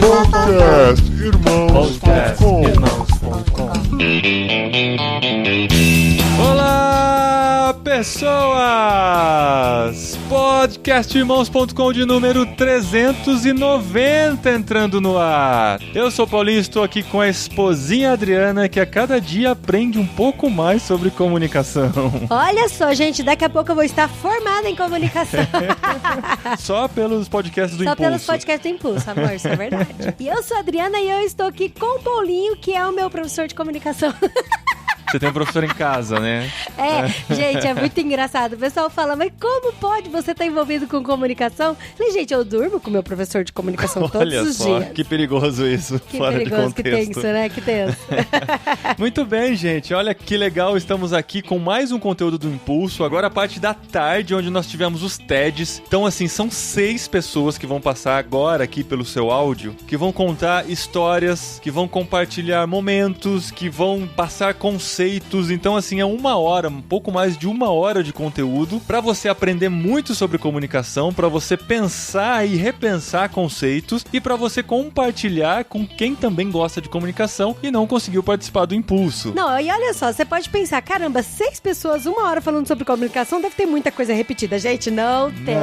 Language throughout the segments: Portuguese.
Podcastirmãos.com. Olá, pessoas! Podcastirmãos.com de número 390 entrando no ar. Eu sou o Paulinho e estou aqui com a esposinha Adriana, que a cada dia aprende um pouco mais sobre comunicação. Olha só, gente, daqui a pouco eu vou estar formada em comunicação. Só pelos podcasts do Impulso. Só pelos podcasts do Impulso, amor, isso é verdade. E eu sou a Adriana e eu estou aqui com o Paulinho, que é o meu professor de comunicação. Você tem um professor em casa, né? Gente, é muito engraçado. O pessoal fala, mas como pode você estar envolvido com comunicação? Eu falei, gente, eu durmo com o meu professor de comunicação todos os dias. Olha só, que perigoso isso, que fora perigoso, de contexto. Que tenso, né? Que tenso. Muito bem, gente. Olha que legal, estamos aqui com mais um conteúdo do Impulso. Agora a parte da tarde, onde nós tivemos os TEDs. Então, assim, são 6 pessoas que vão passar agora aqui pelo seu áudio, que vão contar histórias, que vão compartilhar momentos, que vão passar conceitos. Então, assim, é 1 hora, um pouco mais de 1 hora de conteúdo para você aprender muito sobre comunicação, para você pensar e repensar conceitos e para você compartilhar com quem também gosta de comunicação e não conseguiu participar do Impulso. Não, e olha só, você pode pensar, caramba, 6 pessoas, 1 hora falando sobre comunicação, deve ter muita coisa repetida. Gente, não tem.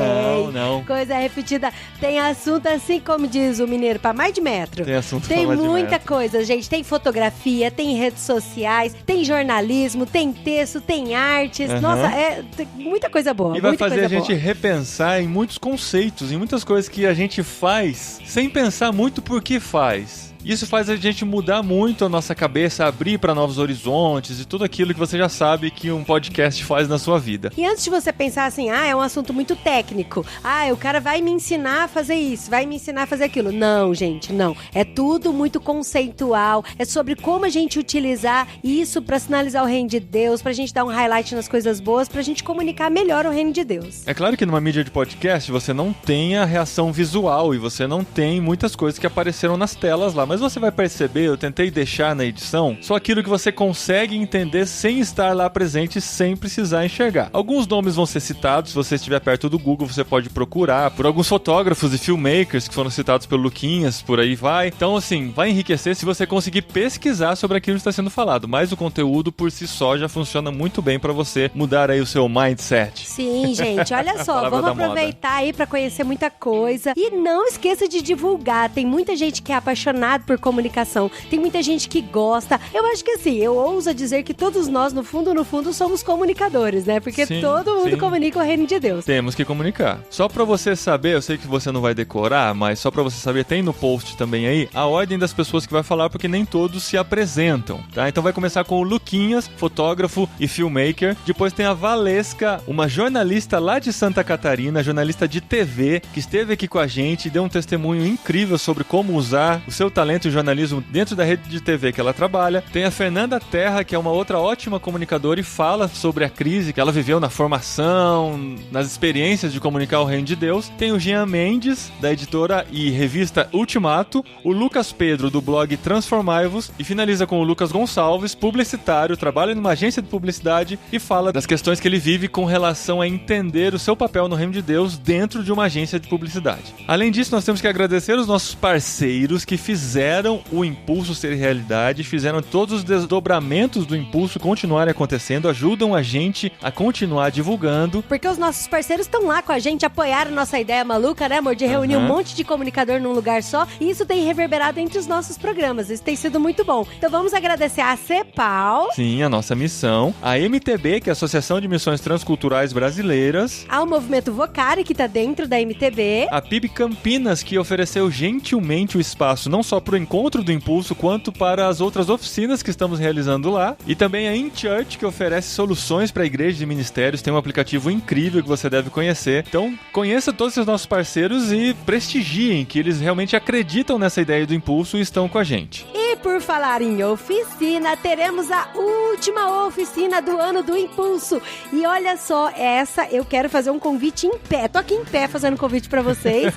Não. Coisa repetida. Tem assunto, assim como diz o mineiro, para mais de metro. Tem assunto Tem pra mais de muita metro. coisa, gente. Tem fotografia, tem redes sociais, tem jornalismo, tem texto, tem artes. Uhum. Nossa, tem muita coisa boa. E vai muita fazer a coisa gente boa. repensar em muitos conceitos, em muitas coisas que a gente faz sem pensar muito por que faz. Isso faz a gente mudar muito a nossa cabeça, abrir para novos horizontes e tudo aquilo que você já sabe que um podcast faz na sua vida. E antes de você pensar assim, é um assunto muito técnico. O cara vai me ensinar a fazer isso, vai me ensinar a fazer aquilo. Não, gente, não. É tudo muito conceitual. É sobre como a gente utilizar isso para sinalizar o reino de Deus, pra gente dar um highlight nas coisas boas, pra gente comunicar melhor o reino de Deus. É claro que numa mídia de podcast você não tem a reação visual e você não tem muitas coisas que apareceram nas telas lá, mas você vai perceber, eu tentei deixar na edição, só aquilo que você consegue entender sem estar lá presente, sem precisar enxergar. Alguns nomes vão ser citados, se você estiver perto do Google, você pode procurar por alguns fotógrafos e filmmakers que foram citados pelo Luquinhas, por aí vai. Então, assim, vai enriquecer se você conseguir pesquisar sobre aquilo que está sendo falado, mas o conteúdo por si só já funciona muito bem para você mudar aí o seu mindset. Sim, gente, olha só, vamos aproveitar aí pra conhecer muita coisa e não esqueça de divulgar. Tem muita gente que é apaixonada por comunicação, tem muita gente que gosta. Eu acho que assim, eu ouso dizer que todos nós, no fundo, somos comunicadores, né? Porque todo mundo comunica o reino de Deus. Temos que comunicar. Só pra você saber, eu sei que você não vai decorar, mas só pra você saber, tem no post também aí, a ordem das pessoas que vai falar, porque nem todos se apresentam, tá? Então vai começar com o Luquinhas, fotógrafo e filmmaker. Depois tem a Valesca, uma jornalista lá de Santa Catarina, jornalista de TV, que esteve aqui com a gente, deu um testemunho incrível sobre como usar o seu talento e jornalismo dentro da rede de TV que ela trabalha. Tem a Fernanda Terra, que é uma outra ótima comunicadora e fala sobre a crise que ela viveu na formação, nas experiências de comunicar o reino de Deus. Tem o Jean Mendes, da editora e revista Ultimato, o Lucas Pedro, do blog Transformai-vos, e finaliza com o Lucas Gonçalves, publicitário, trabalha numa agência de publicidade e fala das questões que ele vive com relação a entender o seu papel no reino de Deus dentro de uma agência de publicidade. Além disso, nós temos que agradecer os nossos parceiros que fizeram o Impulso ser realidade, fizeram todos os desdobramentos do Impulso continuarem acontecendo, ajudam a gente a continuar divulgando. Porque os nossos parceiros estão lá com a gente, apoiaram nossa ideia maluca, né, amor? De reunir um monte de comunicador num lugar só. E isso tem reverberado entre os nossos programas. Isso tem sido muito bom. Então vamos agradecer a CEPAL. Sim, a nossa missão. A MTB, que é a Associação de Missões Transculturais Brasileiras. Ao Movimento Vocari, que está dentro da MTB. A PIB Campinas, que ofereceu gentilmente o espaço não só para o encontro do Impulso, quanto para as outras oficinas que estamos realizando lá. E também a InChurch, que oferece soluções para igrejas e ministérios. Tem um aplicativo incrível que você deve conhecer. Então, conheça todos os nossos parceiros e prestigiem, que eles realmente acreditam nessa ideia do Impulso e estão com a gente. E por falar em oficina, teremos a última oficina do ano do Impulso. E olha só, essa eu quero fazer um convite em pé. Tô aqui em pé fazendo convite pra vocês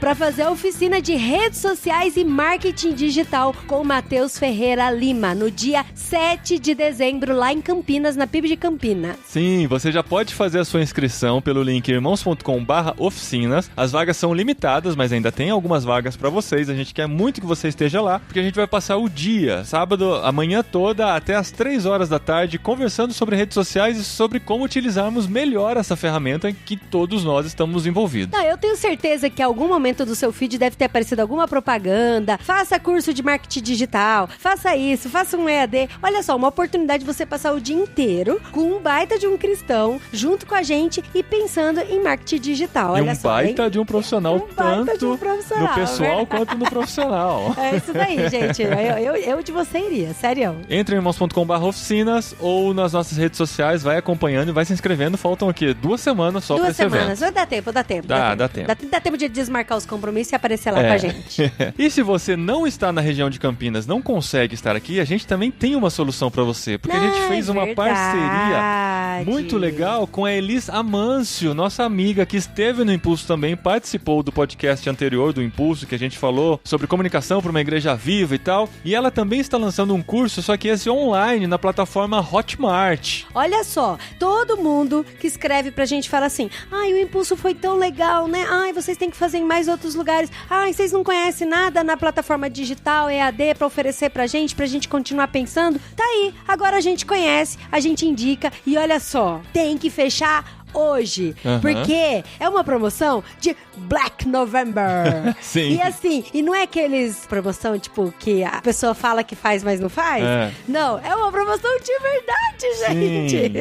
pra fazer a oficina de redes sociais e marketing digital com o Matheus Ferreira Lima, no dia 7 de dezembro, lá em Campinas, na PIB de Campinas. Sim, você já pode fazer a sua inscrição pelo link irmãos.com/oficinas. As vagas são limitadas, mas ainda tem algumas vagas pra vocês. A gente quer muito que você esteja lá, porque a gente vai passar o dia, sábado, a manhã toda, até as 3 horas da tarde, conversando sobre redes sociais e sobre como utilizarmos melhor essa ferramenta em que todos nós estamos envolvidos. Eu tenho certeza que em algum momento do seu feed deve ter aparecido alguma propaganda. Faça curso de marketing digital, faça isso, faça um EAD. Olha só, uma oportunidade de você passar o dia inteiro com um baita de um cristão junto com a gente e pensando em marketing digital. Olha só, baita de um profissional, tanto no pessoal quanto no profissional. É isso daí, gente. Eu de você iria, sério. Entre em irmãos.com/oficinas ou nas nossas redes sociais, vai acompanhando e vai se inscrevendo. Faltam aqui 2 semanas só pra esse evento. 2 semanas, dá tempo. Dá tempo. Dá tempo de desmarcar os compromissos e aparecer lá com a gente. E se você não está na região de Campinas, não consegue estar aqui, a gente também tem uma solução pra você, porque a gente fez uma parceria muito legal com a Elis Amâncio, nossa amiga que esteve no Impulso também, participou do podcast anterior do Impulso, que a gente falou sobre comunicação para uma igreja viva e tal, e ela também está lançando um curso, só que esse online, na plataforma Hotmart. Olha só, todo mundo que escreve pra gente fala assim, o Impulso foi tão legal, né? Vocês têm que fazer em mais outros lugares. Vocês não conhecem nada na plataforma digital, EAD, pra oferecer pra gente continuar pensando? Tá aí, agora a gente conhece, a gente indica, e olha só, tem que fechar hoje, porque é uma promoção de Black November. Sim. E assim, e não é aqueles promoção, tipo, que a pessoa fala que faz, mas não faz? Não, é uma promoção de verdade, gente. Sim.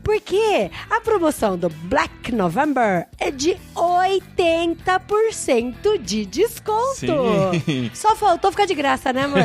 Porque a promoção do Black November é de 80% de desconto. Sim. Só faltou ficar de graça, né, amor?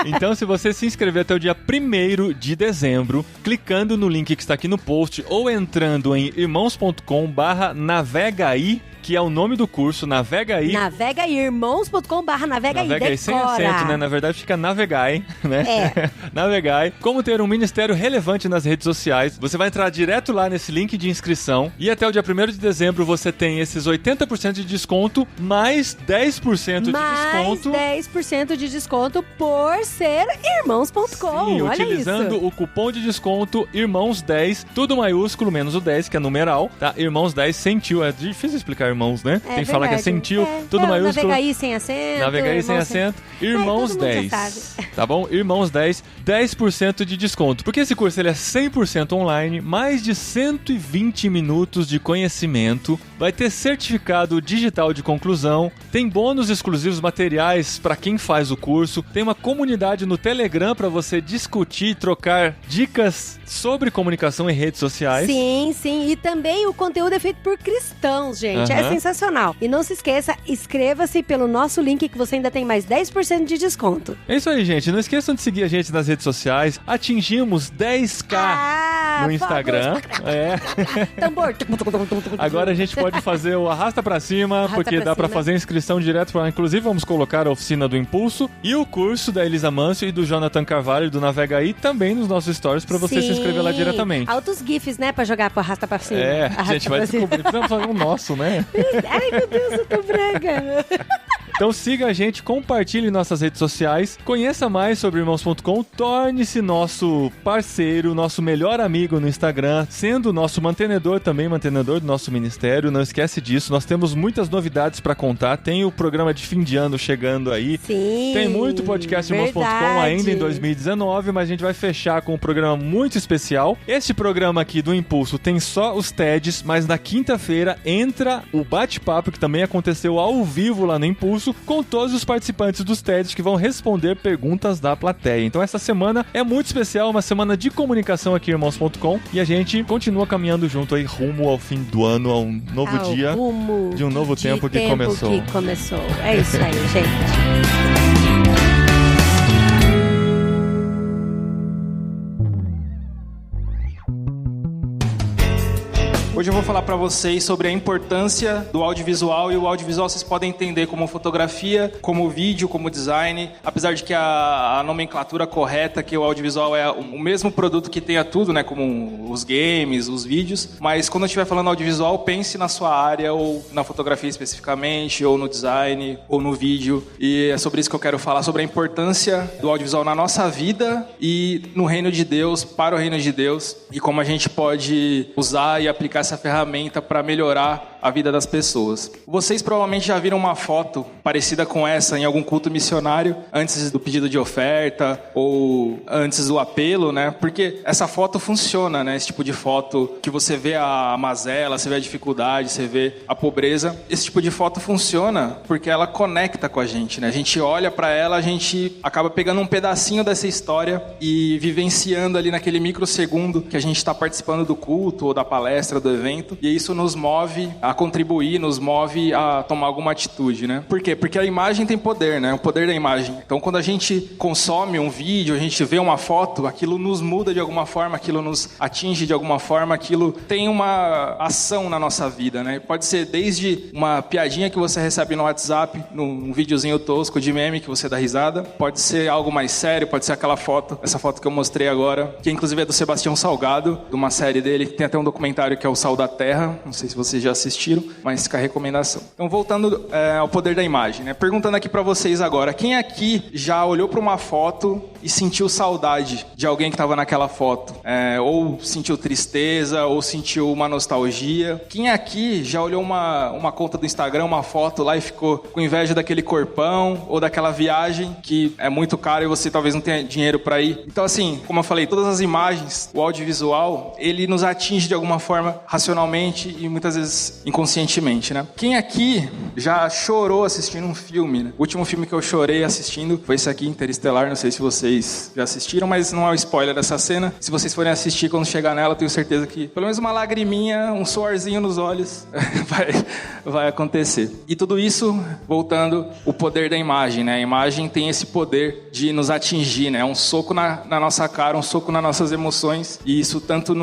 Então, se você se inscrever até o dia 1º de dezembro, clicando no link que está aqui no post ou entrando em irmãos.com/navegaí, que é o nome do curso, Navegaí. Navegaí, irmãos.com/navegaí. Navegaí sem acento, né? Na verdade fica Navegai, né? Navegai. Como ter um ministério relevante nas redes sociais. Você vai entrar direto lá nesse link de inscrição e até o dia 1º de dezembro você tem esses 80% de desconto, mais 10% de desconto. Mais 10% de desconto por ser irmãos.com. Sim, olha utilizando isso. o cupom de desconto IRMÃOS10, tudo maiúsculo, menos o 10, que é numeral, tá? Irmãos 10 sem tio. É difícil explicar irmãos, né? Tem que falar que é sem tio, tudo maiúsculo. Navegaí sem acento. Navegaí sem acento. Irmãos 10. Tá bom? Irmãos 10, 10% de desconto. Porque esse curso ele é 100% online, mais de 120 minutos de conhecimento, vai ter certificado digital de conclusão, tem bônus exclusivos, materiais para quem faz o curso, tem uma comunidade no Telegram para você discutir e trocar dicas sobre comunicação em redes sociais. Sim, sim. E também o conteúdo é feito por cristãos, gente. É sensacional. E não se esqueça, inscreva-se pelo nosso link que você ainda tem mais 10% de desconto. É isso aí, gente. Não esqueçam de seguir a gente nas redes sociais. Atingimos 10k no Instagram. Tambor. Agora a gente pode fazer o arrasta pra cima, porque dá pra fazer inscrição direto pra... Inclusive, vamos colocar a oficina do Impulso e o curso da Elisa Mâncio e do Jonathan Carvalho do Navegaí também nos nossos stories pra você se inscrever lá diretamente. Altos GIFs, né? Pra jogar pro arrasta pra cima. A gente vai descobrir. Precisamos fazer um nosso, né? Ai, meu Deus, eu tô brega. Então siga a gente, compartilhe nossas redes sociais, conheça mais sobre irmãos.com, torne-se nosso parceiro, nosso melhor amigo no Instagram, sendo nosso mantenedor também, mantenedor do nosso ministério, não esquece disso, nós temos muitas novidades pra contar, tem o programa de fim de ano chegando aí, sim, tem muito podcast irmãos.com ainda em 2019, mas a gente vai fechar com um programa muito especial. Este programa aqui do Impulso tem só os TEDs, mas na quinta-feira entra o bate-papo que também aconteceu ao vivo lá no Impulso, com todos os participantes dos TEDs que vão responder perguntas da plateia. Então essa semana é muito especial, uma semana de comunicação aqui em irmãos.com, e a gente continua caminhando junto aí rumo ao fim do ano, a um novo dia, de um novo tempo que começou. É isso aí, gente. Hoje eu vou falar para vocês sobre a importância do audiovisual, e o audiovisual vocês podem entender como fotografia, como vídeo, como design, apesar de que a nomenclatura correta, que o audiovisual é o mesmo produto que tenha tudo, né, como os games, os vídeos, mas quando eu estiver falando audiovisual, pense na sua área, ou na fotografia especificamente, ou no design, ou no vídeo, e é sobre isso que eu quero falar, sobre a importância do audiovisual na nossa vida e no reino de Deus, para o reino de Deus, e como a gente pode usar e aplicar essa ferramenta para melhorar a vida das pessoas. Vocês provavelmente já viram uma foto parecida com essa em algum culto missionário, antes do pedido de oferta ou antes do apelo, né? Porque essa foto funciona, né? Esse tipo de foto que você vê a mazela, você vê a dificuldade, você vê a pobreza. Esse tipo de foto funciona porque ela conecta com a gente, né? A gente olha para ela, a gente acaba pegando um pedacinho dessa história e vivenciando ali naquele microsegundo que a gente está participando do culto ou da palestra, do evento, e isso nos move a contribuir, nos move a tomar alguma atitude, né? Por quê? Porque a imagem tem poder, né? O poder da imagem. Então, quando a gente consome um vídeo, a gente vê uma foto, aquilo nos muda de alguma forma, aquilo nos atinge de alguma forma, aquilo tem uma ação na nossa vida, né? Pode ser desde uma piadinha que você recebe no WhatsApp, num videozinho tosco de meme que você dá risada, pode ser algo mais sério, pode ser aquela foto, essa foto que eu mostrei agora, que inclusive é do Sebastião Salgado, de uma série dele, que tem até um documentário que é o Sal da Terra, não sei se vocês já assistiram, mas fica a recomendação. Então, voltando ao poder da imagem, né? Perguntando aqui pra vocês agora, quem aqui já olhou pra uma foto e sentiu saudade de alguém que estava naquela foto? Ou sentiu tristeza, ou sentiu uma nostalgia? Quem aqui já olhou uma conta do Instagram, uma foto lá e ficou com inveja daquele corpão, ou daquela viagem que é muito cara e você talvez não tenha dinheiro pra ir? Então, assim, como eu falei, todas as imagens, o audiovisual, ele nos atinge de alguma forma racionalmente e muitas vezes inconscientemente, né? Quem aqui já chorou assistindo um filme, né? O último filme que eu chorei assistindo foi esse aqui, Interestelar. Não sei se vocês já assistiram, mas não é um spoiler dessa cena. Se vocês forem assistir, quando chegar nela, eu tenho certeza que pelo menos uma lagriminha, um suorzinho nos olhos vai acontecer. E tudo isso, voltando, o poder da imagem, né? A imagem tem esse poder de nos atingir, né? É um soco na nossa cara, um soco nas nossas emoções, e isso tanto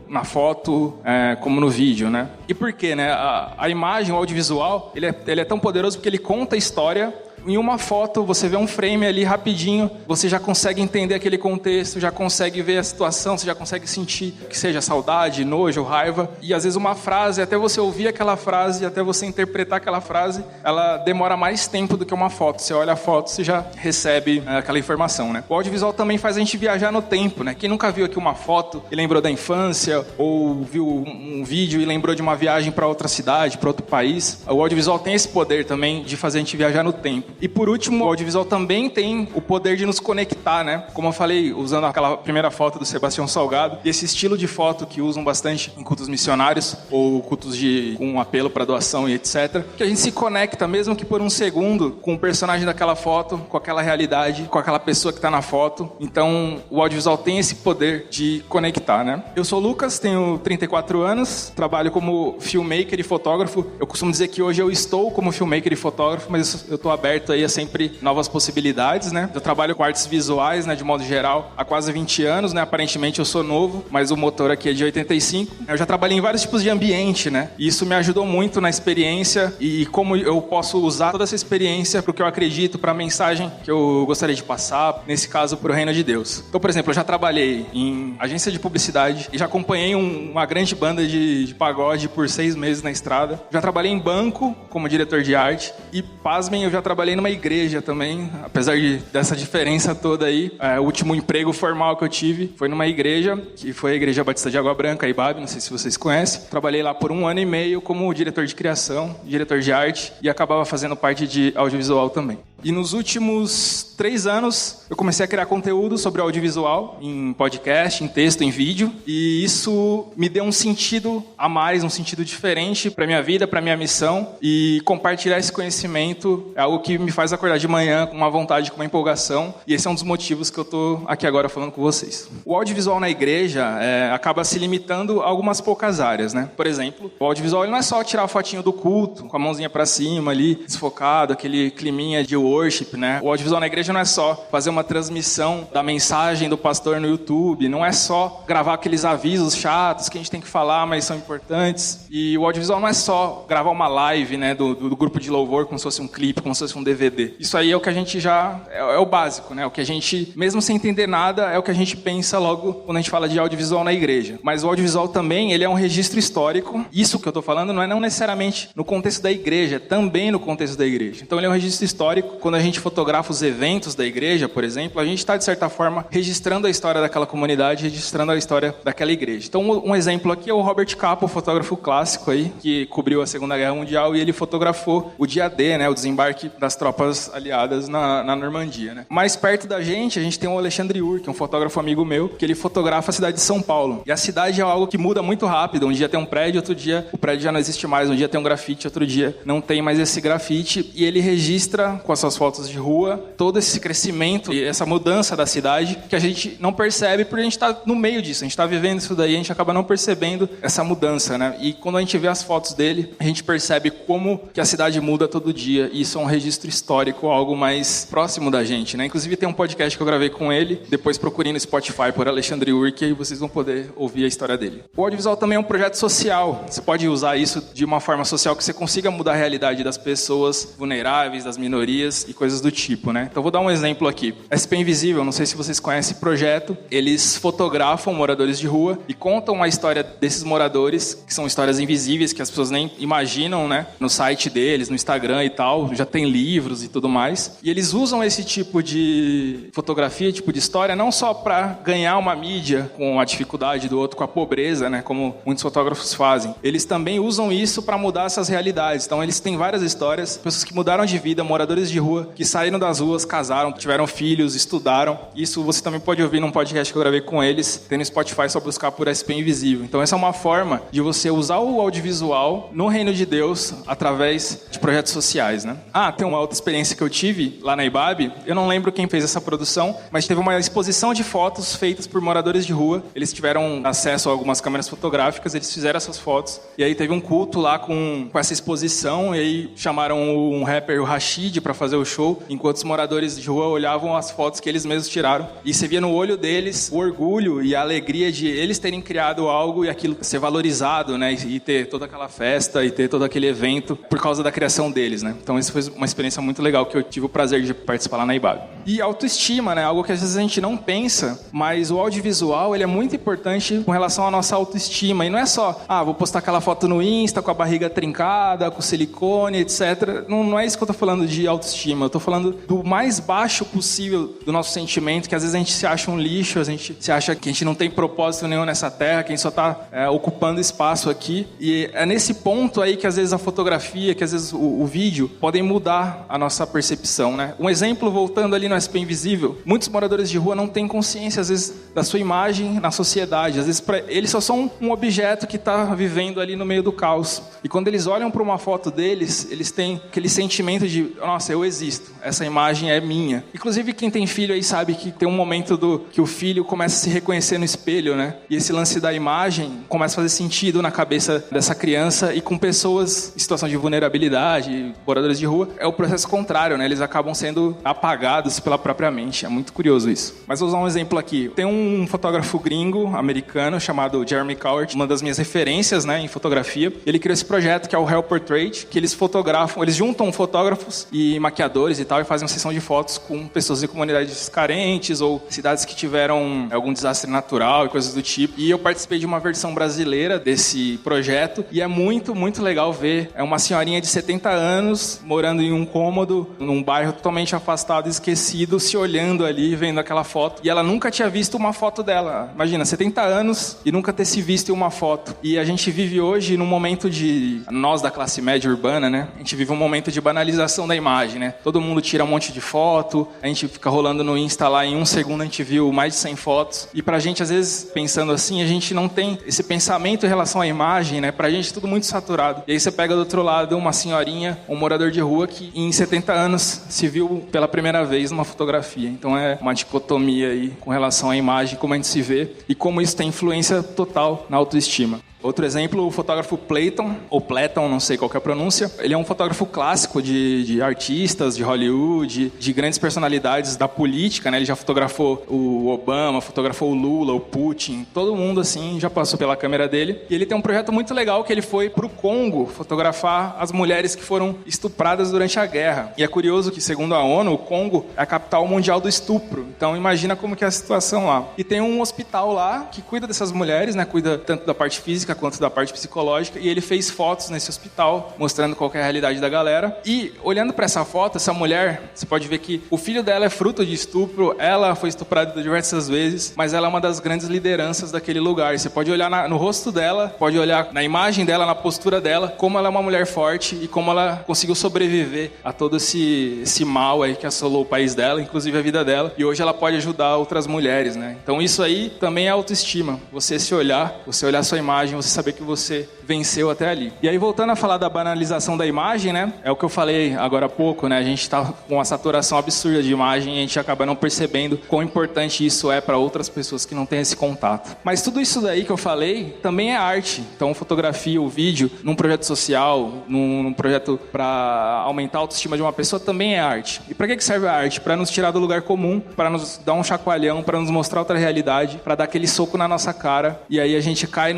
na foto como no vídeo, né? E por quê, né? A imagem, o audiovisual, ele é tão poderoso porque ele conta a história. Em uma foto, você vê um frame ali rapidinho, você já consegue entender aquele contexto, já consegue ver a situação, você já consegue sentir que seja saudade, nojo, raiva. E às vezes uma frase, até você ouvir aquela frase, até você interpretar aquela frase, ela demora mais tempo do que uma foto. Você olha a foto, você já recebe aquela informação, né? O audiovisual também faz a gente viajar no tempo, né? Quem nunca viu aqui uma foto e lembrou da infância, ou viu um vídeo e lembrou de uma viagem para outra cidade, para outro país? O audiovisual tem esse poder também de fazer a gente viajar no tempo. E por último, o audiovisual também tem o poder de nos conectar, né? Como eu falei, usando aquela primeira foto do Sebastião Salgado, e esse estilo de foto que usam bastante em cultos missionários, ou cultos com um apelo para doação e etc. Que a gente se conecta, mesmo que por um segundo, com o personagem daquela foto, com aquela realidade, com aquela pessoa que está na foto. Então, o audiovisual tem esse poder de conectar, né? Eu sou o Lucas, tenho 34 anos, trabalho como filmmaker e fotógrafo. Eu costumo dizer que hoje eu estou como filmmaker e fotógrafo, mas eu estou aberto aí a sempre novas possibilidades, né? Eu trabalho com artes visuais, né, de modo geral, há quase 20 anos, né? Aparentemente eu sou novo, mas o motor aqui é de 85. Eu já trabalhei em vários tipos de ambiente, né? E isso me ajudou muito na experiência e como eu posso usar toda essa experiência para o que eu acredito, para a mensagem que eu gostaria de passar, nesse caso, para o reino de Deus. Então, por exemplo, eu já trabalhei em agência de publicidade e já acompanhei uma grande banda de pagode por 6 meses na estrada. Já trabalhei em banco como diretor de arte e, pasmem, eu já trabalhei numa igreja também, apesar dessa diferença toda aí. O último emprego formal que eu tive foi numa igreja, que foi a Igreja Batista de Água Branca, IBAB, não sei se vocês conhecem. Trabalhei lá por 1 ano e meio como diretor de criação, diretor de arte, e acabava fazendo parte de audiovisual também. E nos últimos 3 anos, eu comecei a criar conteúdo sobre audiovisual, em podcast, em texto, em vídeo. E isso me deu um sentido a mais, um sentido diferente para minha vida, para minha missão. E compartilhar esse conhecimento é algo que me faz acordar de manhã com uma vontade, com uma empolgação. E esse é um dos motivos que eu estou aqui agora falando com vocês. O audiovisual na igreja acaba se limitando a algumas poucas áreas, né? Por exemplo, o audiovisual ele não é só tirar a fotinho do culto, com a mãozinha para cima ali, desfocado, aquele climinha de worship, né? O audiovisual na igreja não é só fazer uma transmissão da mensagem do pastor no YouTube, não é só gravar aqueles avisos chatos que a gente tem que falar, mas são importantes. E o audiovisual não é só gravar uma live, né, do grupo de louvor como se fosse um clipe, como se fosse um DVD. Isso aí é o que a gente já... é o básico, né? O que a gente, mesmo sem entender nada, é o que a gente pensa logo quando a gente fala de audiovisual na igreja. Mas o audiovisual também, ele é um registro histórico. Isso que eu tô falando não necessariamente no contexto da igreja, é também no contexto da igreja. Então ele é um registro histórico. Quando a gente fotografa os eventos da igreja, por exemplo, a gente está, de certa forma, registrando a história daquela comunidade, registrando a história daquela igreja. Então um exemplo aqui é o Robert Capa, o fotógrafo clássico aí, que cobriu a Segunda Guerra Mundial, e ele fotografou o dia D, né, o desembarque das tropas aliadas na Normandia, né. Mais perto da gente, a gente tem o Alexandre Ur, que é um fotógrafo amigo meu, que ele fotografa a cidade de São Paulo. E a cidade é algo que muda muito rápido. Um dia tem um prédio, outro dia o prédio já não existe mais. Um dia tem um grafite, outro dia não tem mais esse grafite. E ele registra, com as suas fotos de rua, todo esse crescimento e essa mudança da cidade que a gente não percebe porque a gente está no meio disso. A gente está vivendo isso daí, a gente acaba não percebendo essa mudança, né? E quando a gente vê as fotos dele, a gente percebe como que a cidade muda todo dia. E isso é um registro histórico, algo mais próximo da gente, né? Inclusive tem um podcast que eu gravei com ele. Depois procurem no Spotify por Alexandre Ur, que aí vocês vão poder ouvir a história dele. O audiovisual também é um projeto social. Você pode usar isso de uma forma social que você consiga mudar a realidade das pessoas vulneráveis, das minorias e coisas do tipo, né? Então vou dar um exemplo aqui. SP Invisível, não sei se vocês conhecem esse projeto. Eles fotografam moradores de rua e contam a história desses moradores, que são histórias invisíveis, que as pessoas nem imaginam, né? No site deles, no Instagram e tal, já tem livros e tudo mais. E eles usam esse tipo de fotografia, tipo de história, não só para ganhar uma mídia com a dificuldade do outro, com a pobreza, né? Como muitos fotógrafos fazem. Eles também usam isso para mudar essas realidades. Então eles têm várias histórias, pessoas que mudaram de vida, moradores de rua, que saíram das ruas, casaram, tiveram filhos, estudaram. Isso você também pode ouvir num podcast que eu gravei com eles, tem no Spotify, só buscar por SP Invisível. Então essa é uma forma de você usar o audiovisual no reino de Deus através de projetos sociais, né? Tem uma outra experiência que eu tive lá na IBAB, eu não lembro quem fez essa produção, mas teve uma exposição de fotos feitas por moradores de rua. Eles tiveram acesso a algumas câmeras fotográficas, eles fizeram essas fotos, e aí teve um culto lá com essa exposição, e aí chamaram um rapper, o Rashid, para fazer o show, enquanto os moradores de rua olhavam as fotos que eles mesmos tiraram, e você via no olho deles o orgulho e a alegria de eles terem criado algo e aquilo ser valorizado, né, e ter toda aquela festa e ter todo aquele evento por causa da criação deles, né. Então isso foi uma experiência muito legal que eu tive o prazer de participar lá na IBAB. E autoestima, né, algo que às vezes a gente não pensa, mas o audiovisual, ele é muito importante com relação à nossa autoestima. E não é só, vou postar aquela foto no Insta com a barriga trincada, com silicone, etc. Não é isso que eu tô falando de autoestima. Eu tô falando do mais baixo possível do nosso sentimento, que às vezes a gente se acha um lixo, a gente se acha que a gente não tem propósito nenhum nessa terra, que a gente só tá ocupando espaço aqui. E é nesse ponto aí que às vezes a fotografia, que às vezes o vídeo podem mudar a nossa percepção, né? Um exemplo, voltando ali no SP Invisível, muitos moradores de rua não têm consciência, às vezes, da sua imagem na sociedade. Às vezes, eles só são um objeto que está vivendo ali no meio do caos. E quando eles olham para uma foto deles, eles têm aquele sentimento de, nossa, eu existo, essa imagem é minha. Inclusive, quem tem filho aí sabe que tem um momento que o filho começa a se reconhecer no espelho, né? E esse lance da imagem começa a fazer sentido na cabeça dessa criança, e com pessoas em situação de vulnerabilidade, moradores de rua, é o processo contrário, né? Eles acabam sendo apagados pela própria mente. É muito curioso isso. Mas vou usar um exemplo aqui. Tem um fotógrafo gringo, americano, chamado Jeremy Cowart, uma das minhas referências, né, em fotografia. Ele criou esse projeto que é o Hell Portrait, que eles fotografam, eles juntam fotógrafos e maquiadores e tal, e fazem uma sessão de fotos com pessoas de comunidades carentes ou cidades que tiveram algum desastre natural e coisas do tipo. E eu participei de uma versão brasileira desse projeto, e é muito, muito legal ver. É uma senhorinha de 70 anos, morando em um cômodo, num bairro totalmente afastado e esquecido, se olhando ali, vendo aquela foto. E ela nunca tinha visto uma foto dela. Imagina, 70 anos e nunca ter se visto em uma foto. E a gente vive hoje num momento de... Nós da classe média urbana, né? A gente vive um momento de banalização da imagem, né? Todo mundo tira um monte de foto, a gente fica rolando no Insta lá, em um segundo a gente viu mais de 100 fotos. E pra gente, às vezes, pensando assim, a gente não tem esse pensamento em relação à imagem, né? Pra gente é tudo muito saturado. E aí você pega do outro lado uma senhorinha, um morador de rua que em 70 anos se viu pela primeira vez numa fotografia. Então é uma dicotomia aí com relação à imagem, como a gente se vê e como isso tem influência total na autoestima. Outro exemplo, o fotógrafo Playton, ou Platon, não sei qual que é a pronúncia. Ele é um fotógrafo clássico de artistas, de Hollywood, de grandes personalidades da política, né? Ele já fotografou o Obama, fotografou o Lula, o Putin, todo mundo assim já passou pela câmera dele. E ele tem um projeto muito legal que ele foi pro Congo fotografar as mulheres que foram estupradas durante a guerra. E é curioso que, segundo a ONU, o Congo é a capital mundial do estupro. Então imagina como que é a situação lá. E tem um hospital lá que cuida dessas mulheres, né? Cuida tanto da parte física quanto da parte psicológica. E ele fez fotos nesse hospital, mostrando qual que é a realidade da galera. E olhando para essa foto, essa mulher, você pode ver que o filho dela é fruto de estupro, ela foi estuprada diversas vezes, mas ela é uma das grandes lideranças daquele lugar. E você pode olhar no rosto dela, pode olhar na imagem dela, na postura dela, como ela é uma mulher forte e como ela conseguiu sobreviver a todo esse mal aí que assolou o país dela, inclusive a vida dela. E hoje ela pode ajudar outras mulheres, né? Então isso aí também é autoestima. Você se olhar, você olhar sua imagem, você saber que você venceu até ali. E aí, voltando a falar da banalização da imagem, né? É o que eu falei agora há pouco, né? A gente tá com uma saturação absurda de imagem e a gente acaba não percebendo quão importante isso é para outras pessoas que não têm esse contato. Mas tudo isso daí que eu falei também é arte. Então, fotografia, o vídeo, num projeto social, num projeto para aumentar a autoestima de uma pessoa, também é arte. E para que serve a arte? Para nos tirar do lugar comum, para nos dar um chacoalhão, para nos mostrar outra realidade, para dar aquele soco na nossa cara. E aí a gente cai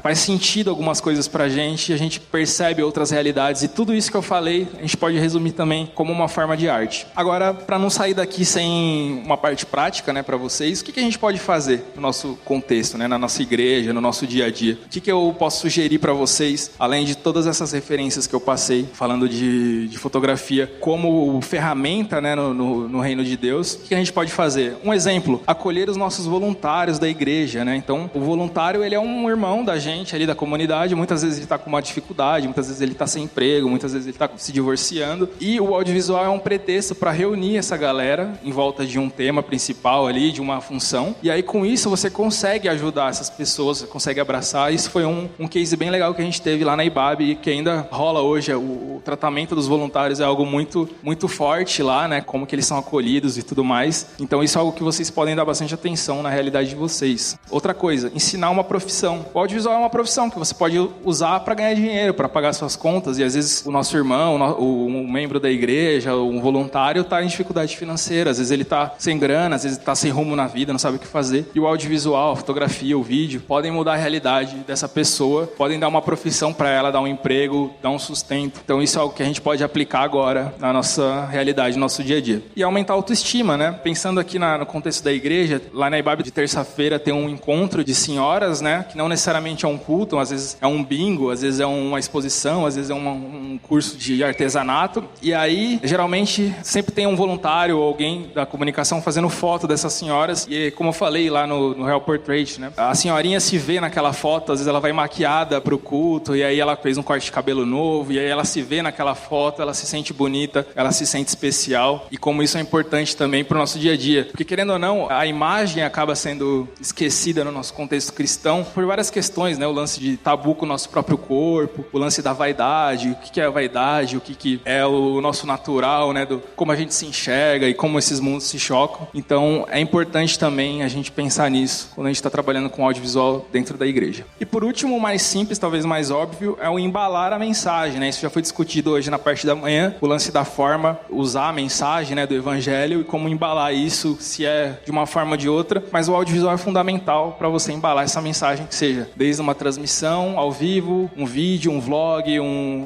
faz sentido algumas coisas pra gente, a gente percebe outras realidades. E tudo isso que eu falei, a gente pode resumir também como uma forma de arte. Agora, para não sair daqui sem uma parte prática, né, para vocês, o que a gente pode fazer no nosso contexto, né, na nossa igreja, no nosso dia a dia? O que eu posso sugerir para vocês, além de todas essas referências que eu passei, falando de fotografia como ferramenta, né, no reino de Deus? O que a gente pode fazer? Um exemplo, acolher os nossos voluntários da igreja, né? Então, o voluntário, ele é um irmão da gente ali, da comunidade. Muitas vezes ele está com uma dificuldade, muitas vezes ele está sem emprego, muitas vezes ele está se divorciando. E o audiovisual é um pretexto para reunir essa galera em volta de um tema principal ali, de uma função. E aí, com isso, você consegue ajudar essas pessoas, você consegue abraçar. Isso foi um case bem legal que a gente teve lá na IBAB e que ainda rola hoje. O tratamento dos voluntários é algo muito, muito forte lá, né? Como que eles são acolhidos e tudo mais. Então, isso é algo que vocês podem dar bastante atenção na realidade de vocês. Outra coisa, ensinar uma profissão. O audiovisual é uma profissão que você pode usar para ganhar dinheiro, para pagar suas contas. E às vezes o nosso irmão, um membro da igreja, um voluntário está em dificuldade financeira. Às vezes ele está sem grana, às vezes está sem rumo na vida, não sabe o que fazer. E o audiovisual, a fotografia, o vídeo podem mudar a realidade dessa pessoa, podem dar uma profissão para ela, dar um emprego, dar um sustento. Então isso é algo que a gente pode aplicar agora na nossa realidade, no nosso dia a dia. E aumentar a autoestima, né? Pensando aqui no contexto da igreja, lá na IBAB de terça-feira tem um encontro de senhoras, né? Que não necessariamente é um culto, às vezes é um bingo, às vezes é uma exposição, às vezes é um curso de artesanato. E aí, geralmente, sempre tem um voluntário ou alguém da comunicação fazendo foto dessas senhoras. E como eu falei lá no Real Portrait, né? A senhorinha se vê naquela foto, às vezes ela vai maquiada pro culto, e aí ela fez um corte de cabelo novo, e aí ela se vê naquela foto, ela se sente bonita, ela se sente especial. E como isso é importante também pro nosso dia a dia. Porque, querendo ou não, a imagem acaba sendo esquecida no nosso contexto cristão por várias questões, né? O lance de tabu com o nosso próprio corpo, o lance da vaidade, o que é a vaidade, o que é o nosso natural, né? Como a gente se enxerga e como esses mundos se chocam. Então, é importante também a gente pensar nisso quando a gente está trabalhando com audiovisual dentro da igreja. E por último, o mais simples, talvez mais óbvio, é o embalar a mensagem, né? Isso já foi discutido hoje na parte da manhã, o lance da forma, usar a mensagem, né, do evangelho e como embalar isso, se é de uma forma ou de outra, mas o audiovisual é fundamental para você embalar essa mensagem, que seja desde uma transmissão ao vivo, um vídeo, um vlog,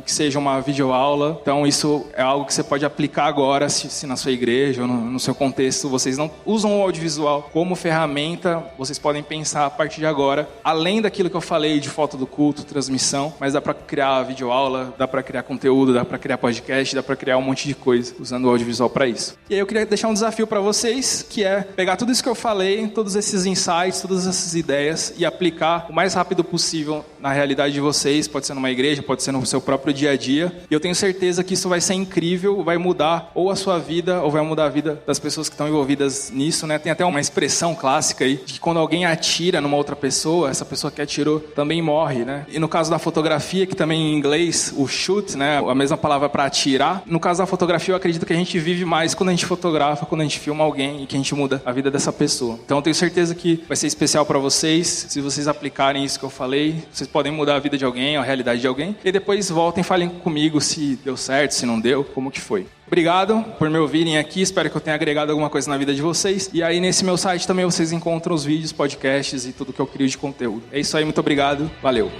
que seja uma videoaula. Então isso é algo que você pode aplicar agora, se na sua igreja ou no seu contexto vocês não usam o audiovisual como ferramenta, vocês podem pensar a partir de agora, além daquilo que eu falei de foto do culto, transmissão, mas dá para criar videoaula, dá para criar conteúdo, dá para criar podcast, dá para criar um monte de coisa usando o audiovisual para isso. E aí eu queria deixar um desafio para vocês, que é pegar tudo isso que eu falei, todos esses insights, todas essas ideias e aplicar o mais rápido possível na realidade de vocês, pode ser numa igreja, pode ser no seu próprio dia a dia. E eu tenho certeza que isso vai ser incrível, vai mudar ou a sua vida, ou vai mudar a vida das pessoas que estão envolvidas nisso, né? Tem até uma expressão clássica aí, de que quando alguém atira numa outra pessoa, essa pessoa que atirou também morre, né? E no caso da fotografia, que também em inglês, o shoot, né? A mesma palavra para atirar. No caso da fotografia, eu acredito que a gente vive mais quando a gente fotografa, quando a gente filma alguém e que a gente muda a vida dessa pessoa. Então eu tenho certeza que vai ser especial para vocês, se vocês aplicarem isso que eu falei, vocês podem mudar a vida de alguém, a realidade de alguém. E depois voltem e falem comigo se deu certo, se não deu, como que foi. Obrigado por me ouvirem aqui, espero que eu tenha agregado alguma coisa na vida de vocês. E aí nesse meu site também vocês encontram os vídeos, podcasts e tudo que eu crio de conteúdo. É isso aí, muito obrigado, valeu.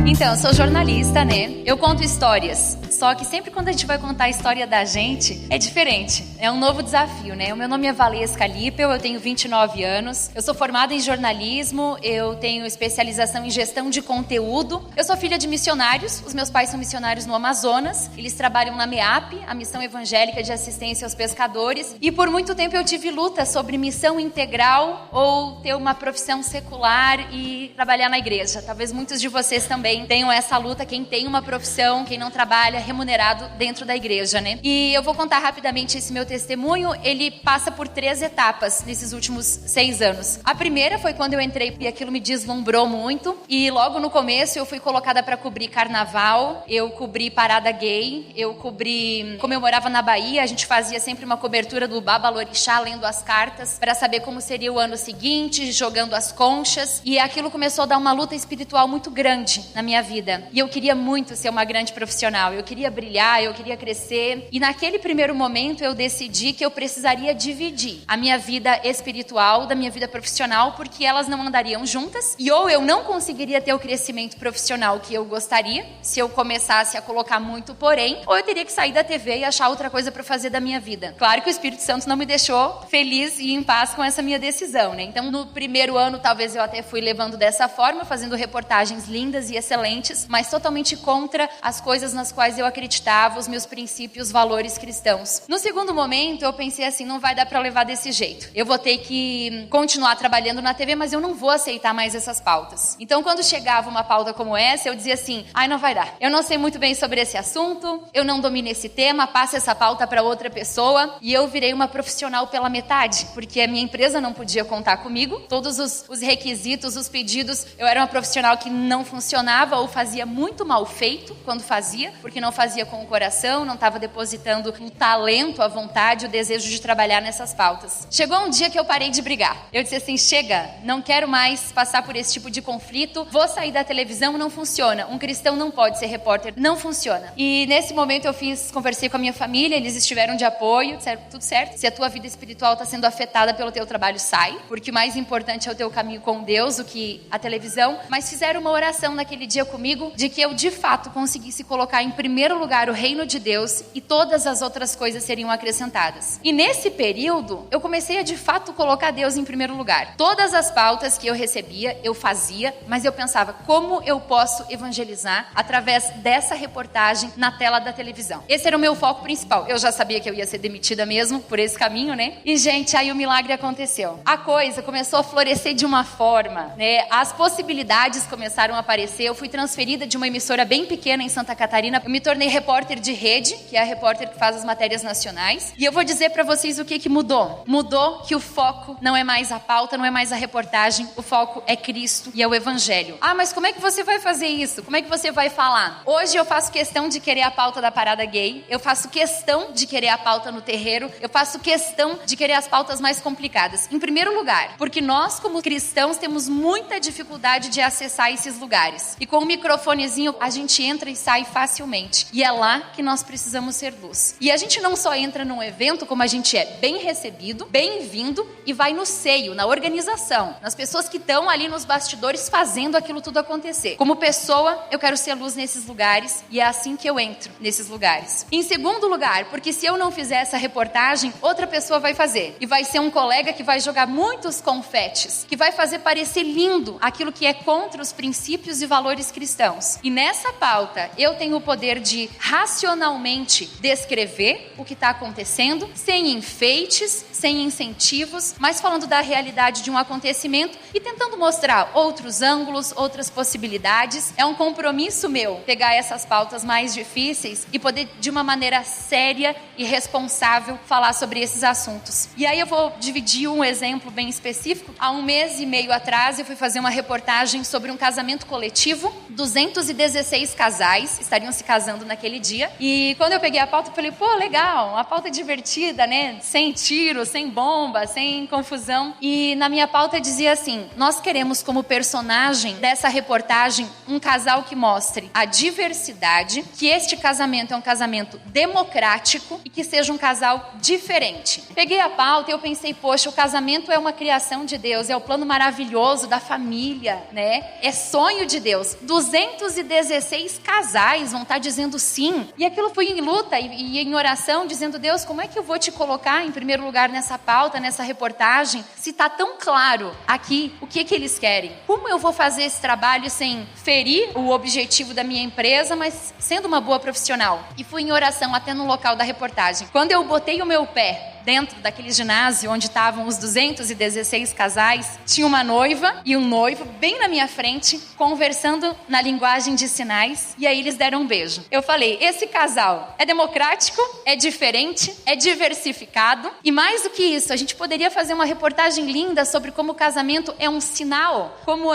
Então, eu sou jornalista, né? Eu conto histórias. Só que sempre quando a gente vai contar a história da gente, é diferente. É um novo desafio, né? O meu nome é Valesca Lippel, eu tenho 29 anos. Eu sou formada em jornalismo, eu tenho especialização em gestão de conteúdo. Eu sou filha de missionários, os meus pais são missionários no Amazonas. Eles trabalham na MEAP, a Missão Evangélica de Assistência aos Pescadores. E por muito tempo eu tive luta sobre missão integral ou ter uma profissão secular e trabalhar na igreja. Talvez muitos de vocês também tenham essa luta, quem tem uma profissão, quem não trabalha remunerado dentro da igreja, né? E eu vou contar rapidamente esse meu testemunho. Ele passa por 3 etapas nesses últimos 6 anos. A primeira foi quando eu entrei e aquilo me deslumbrou muito. E logo no começo eu fui colocada para cobrir carnaval, eu cobri parada gay, eu cobri... Como eu morava na Bahia, a gente fazia sempre uma cobertura do Babalorixá, lendo as cartas, para saber como seria o ano seguinte, jogando as conchas. E aquilo começou a dar uma luta espiritual muito grande na minha vida. E eu queria muito ser uma grande profissional. Eu queria brilhar, eu queria crescer. E naquele primeiro momento eu decidi que eu precisaria dividir a minha vida espiritual da minha vida profissional, porque elas não andariam juntas. E ou eu não conseguiria ter o crescimento profissional que eu gostaria, se eu começasse a colocar muito porém, ou eu teria que sair da TV e achar outra coisa para fazer da minha vida. Claro que o Espírito Santo não me deixou feliz e em paz com essa minha decisão, né? Então no primeiro ano talvez eu até fui levando dessa forma, fazendo reportagens lindas e excelentes, mas totalmente contra as coisas nas quais eu acreditava, os meus princípios, valores cristãos. No segundo momento, eu pensei assim, não vai dar pra levar desse jeito. Eu vou ter que continuar trabalhando na TV, mas eu não vou aceitar mais essas pautas. Então, quando chegava uma pauta como essa, eu dizia assim, ai, não vai dar. Eu não sei muito bem sobre esse assunto, eu não domino esse tema, passa essa pauta pra outra pessoa. E eu virei uma profissional pela metade, porque a minha empresa não podia contar comigo. Todos os requisitos, os pedidos, eu era uma profissional que não funcionava ou fazia muito mal feito quando fazia, porque não fazia com o coração, não estava depositando o talento, a vontade, o desejo de trabalhar nessas pautas. Chegou um dia que eu parei de brigar. Eu disse assim, chega, não quero mais passar por esse tipo de conflito, vou sair da televisão, não funciona. Um cristão não pode ser repórter, não funciona. E nesse momento eu conversei com a minha família, eles estiveram de apoio, disseram, tudo certo. Se a tua vida espiritual está sendo afetada pelo teu trabalho, sai, porque o mais importante é o teu caminho com Deus, do que a televisão. Mas fizeram uma oração naquele dia comigo, de que eu de fato conseguisse colocar em primeiro lugar o reino de Deus e todas as outras coisas seriam acrescentadas. E nesse período, eu comecei a de fato colocar Deus em primeiro lugar. Todas as pautas que eu recebia, eu fazia, mas eu pensava, como eu posso evangelizar através dessa reportagem na tela da televisão? Esse era o meu foco principal. Eu já sabia que eu ia ser demitida mesmo por esse caminho, né? E, gente, aí o milagre aconteceu. A coisa começou a florescer de uma forma, né? As possibilidades começaram a aparecer. Eu fui transferida de uma emissora bem pequena em Santa Catarina. Eu me tornei repórter de rede, que é a repórter que faz as matérias nacionais. E eu vou dizer pra vocês o que mudou. Mudou que o foco não é mais a pauta, não é mais a reportagem. O foco é Cristo e é o Evangelho. Ah, mas como é que você vai fazer isso? Como é que você vai falar? Hoje eu faço questão de querer a pauta da parada gay. Eu faço questão de querer a pauta no terreiro. Eu faço questão de querer as pautas mais complicadas. Em primeiro lugar, porque nós como cristãos temos muita dificuldade de acessar esses lugares. E com o microfonezinho a gente entra e sai facilmente. E é lá que nós precisamos ser luz. E a gente não só entra num evento, como a gente é bem recebido, bem-vindo e vai no seio, na organização, nas pessoas que estão ali nos bastidores fazendo aquilo tudo acontecer. Como pessoa, eu quero ser luz nesses lugares e é assim que eu entro nesses lugares. Em segundo lugar, porque se eu não fizer essa reportagem, outra pessoa vai fazer. E vai ser um colega que vai jogar muitos confetes, que vai fazer parecer lindo aquilo que é contra os princípios e valores cristãos. E nessa pauta, eu tenho o poder de racionalmente descrever o que está acontecendo, sem enfeites, sem incentivos, mas falando da realidade de um acontecimento e tentando mostrar outros ângulos, outras possibilidades. É um compromisso meu pegar essas pautas mais difíceis e poder, de uma maneira séria e responsável, falar sobre esses assuntos. E aí eu vou dividir um exemplo bem específico. Há 1 mês e meio atrás, eu fui fazer uma reportagem sobre um casamento coletivo 216 casais estariam se casando naquele dia. E quando eu peguei a pauta, eu falei, pô, legal, uma pauta divertida, né? Sem tiro, sem bomba, sem confusão. E na minha pauta dizia assim, nós queremos como personagem dessa reportagem um casal que mostre a diversidade, que este casamento é um casamento democrático e que seja um casal diferente. Peguei a pauta e eu pensei, poxa, o casamento é uma criação de Deus, é o plano maravilhoso da família, né? É sonho de Deus. 216 casais vão estar dizendo sim. E aquilo foi em luta e em oração, dizendo, Deus, como é que eu vou te colocar em primeiro lugar nessa pauta, nessa reportagem, se está tão claro aqui o que eles querem? Como eu vou fazer esse trabalho sem ferir o objetivo da minha empresa, mas sendo uma boa profissional? E fui em oração até no local da reportagem. Quando eu botei o meu pé dentro daquele ginásio onde estavam os 216 casais, tinha uma noiva e um noivo bem na minha frente, conversando na linguagem de sinais, e aí eles deram um beijo. Eu falei, esse casal é democrático, é diferente, é diversificado, e mais do que isso, a gente poderia fazer uma reportagem linda sobre como o casamento é um sinal, como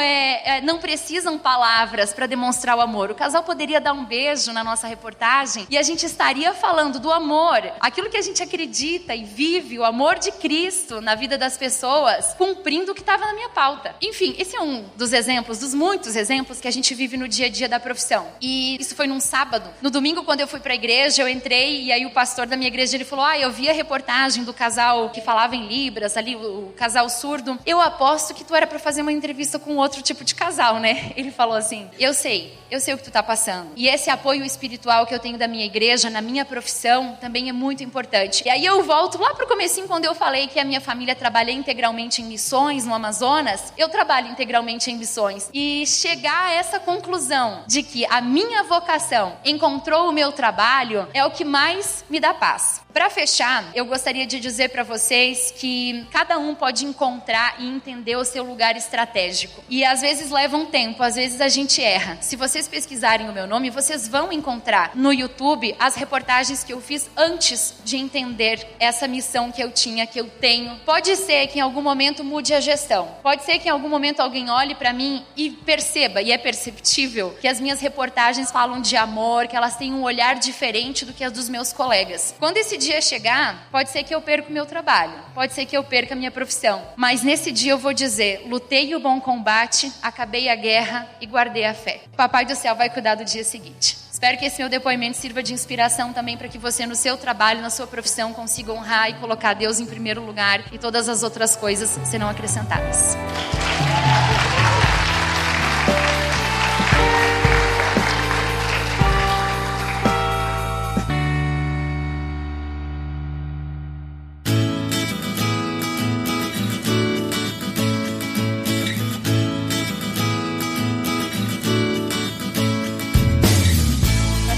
não precisam palavras para demonstrar o amor. O casal poderia dar um beijo na nossa reportagem e a gente estaria falando do amor, aquilo que a gente acredita e vive, o amor de Cristo na vida das pessoas, cumprindo o que estava na minha pauta. Enfim, esse é um dos exemplos, dos muitos exemplos que a gente vive no dia a dia da profissão. E isso foi num sábado. No domingo, quando eu fui pra igreja, eu entrei e aí o pastor da minha igreja, ele falou, eu vi a reportagem do casal que falava em Libras, ali, o casal surdo. Eu aposto que tu era pra fazer uma entrevista com outro tipo de casal, né? Ele falou assim, eu sei o que tu tá passando. E esse apoio espiritual que eu tenho da minha igreja, na minha profissão, também é muito importante. E aí eu volto lá pro comecinho, quando eu falei que a minha família trabalha integralmente em missões no Amazonas, eu trabalho integralmente em missões. E chegar a essa conclusão de que a minha vocação encontrou o meu trabalho é o que mais me dá paz. Para fechar, eu gostaria de dizer para vocês que cada um pode encontrar e entender o seu lugar estratégico. E às vezes leva um tempo, às vezes a gente erra. Se vocês pesquisarem o meu nome, vocês vão encontrar no YouTube as reportagens que eu fiz antes de entender essa missão que eu tinha, que eu tenho. Pode ser que em algum momento mude a gestão. Pode ser que em algum momento alguém olhe para mim e perceba, e é perceptível, que as minhas reportagens falam de amor, que elas têm um olhar diferente do que as dos meus colegas. Quando esse dia chegar, pode ser que eu perca o meu trabalho, pode ser que eu perca a minha profissão, mas nesse dia eu vou dizer, lutei o bom combate, acabei a guerra e guardei a fé. O Papai do Céu vai cuidar do dia seguinte. Espero que esse meu depoimento sirva de inspiração também para que você no seu trabalho, na sua profissão, consiga honrar e colocar Deus em primeiro lugar e todas as outras coisas serão acrescentadas.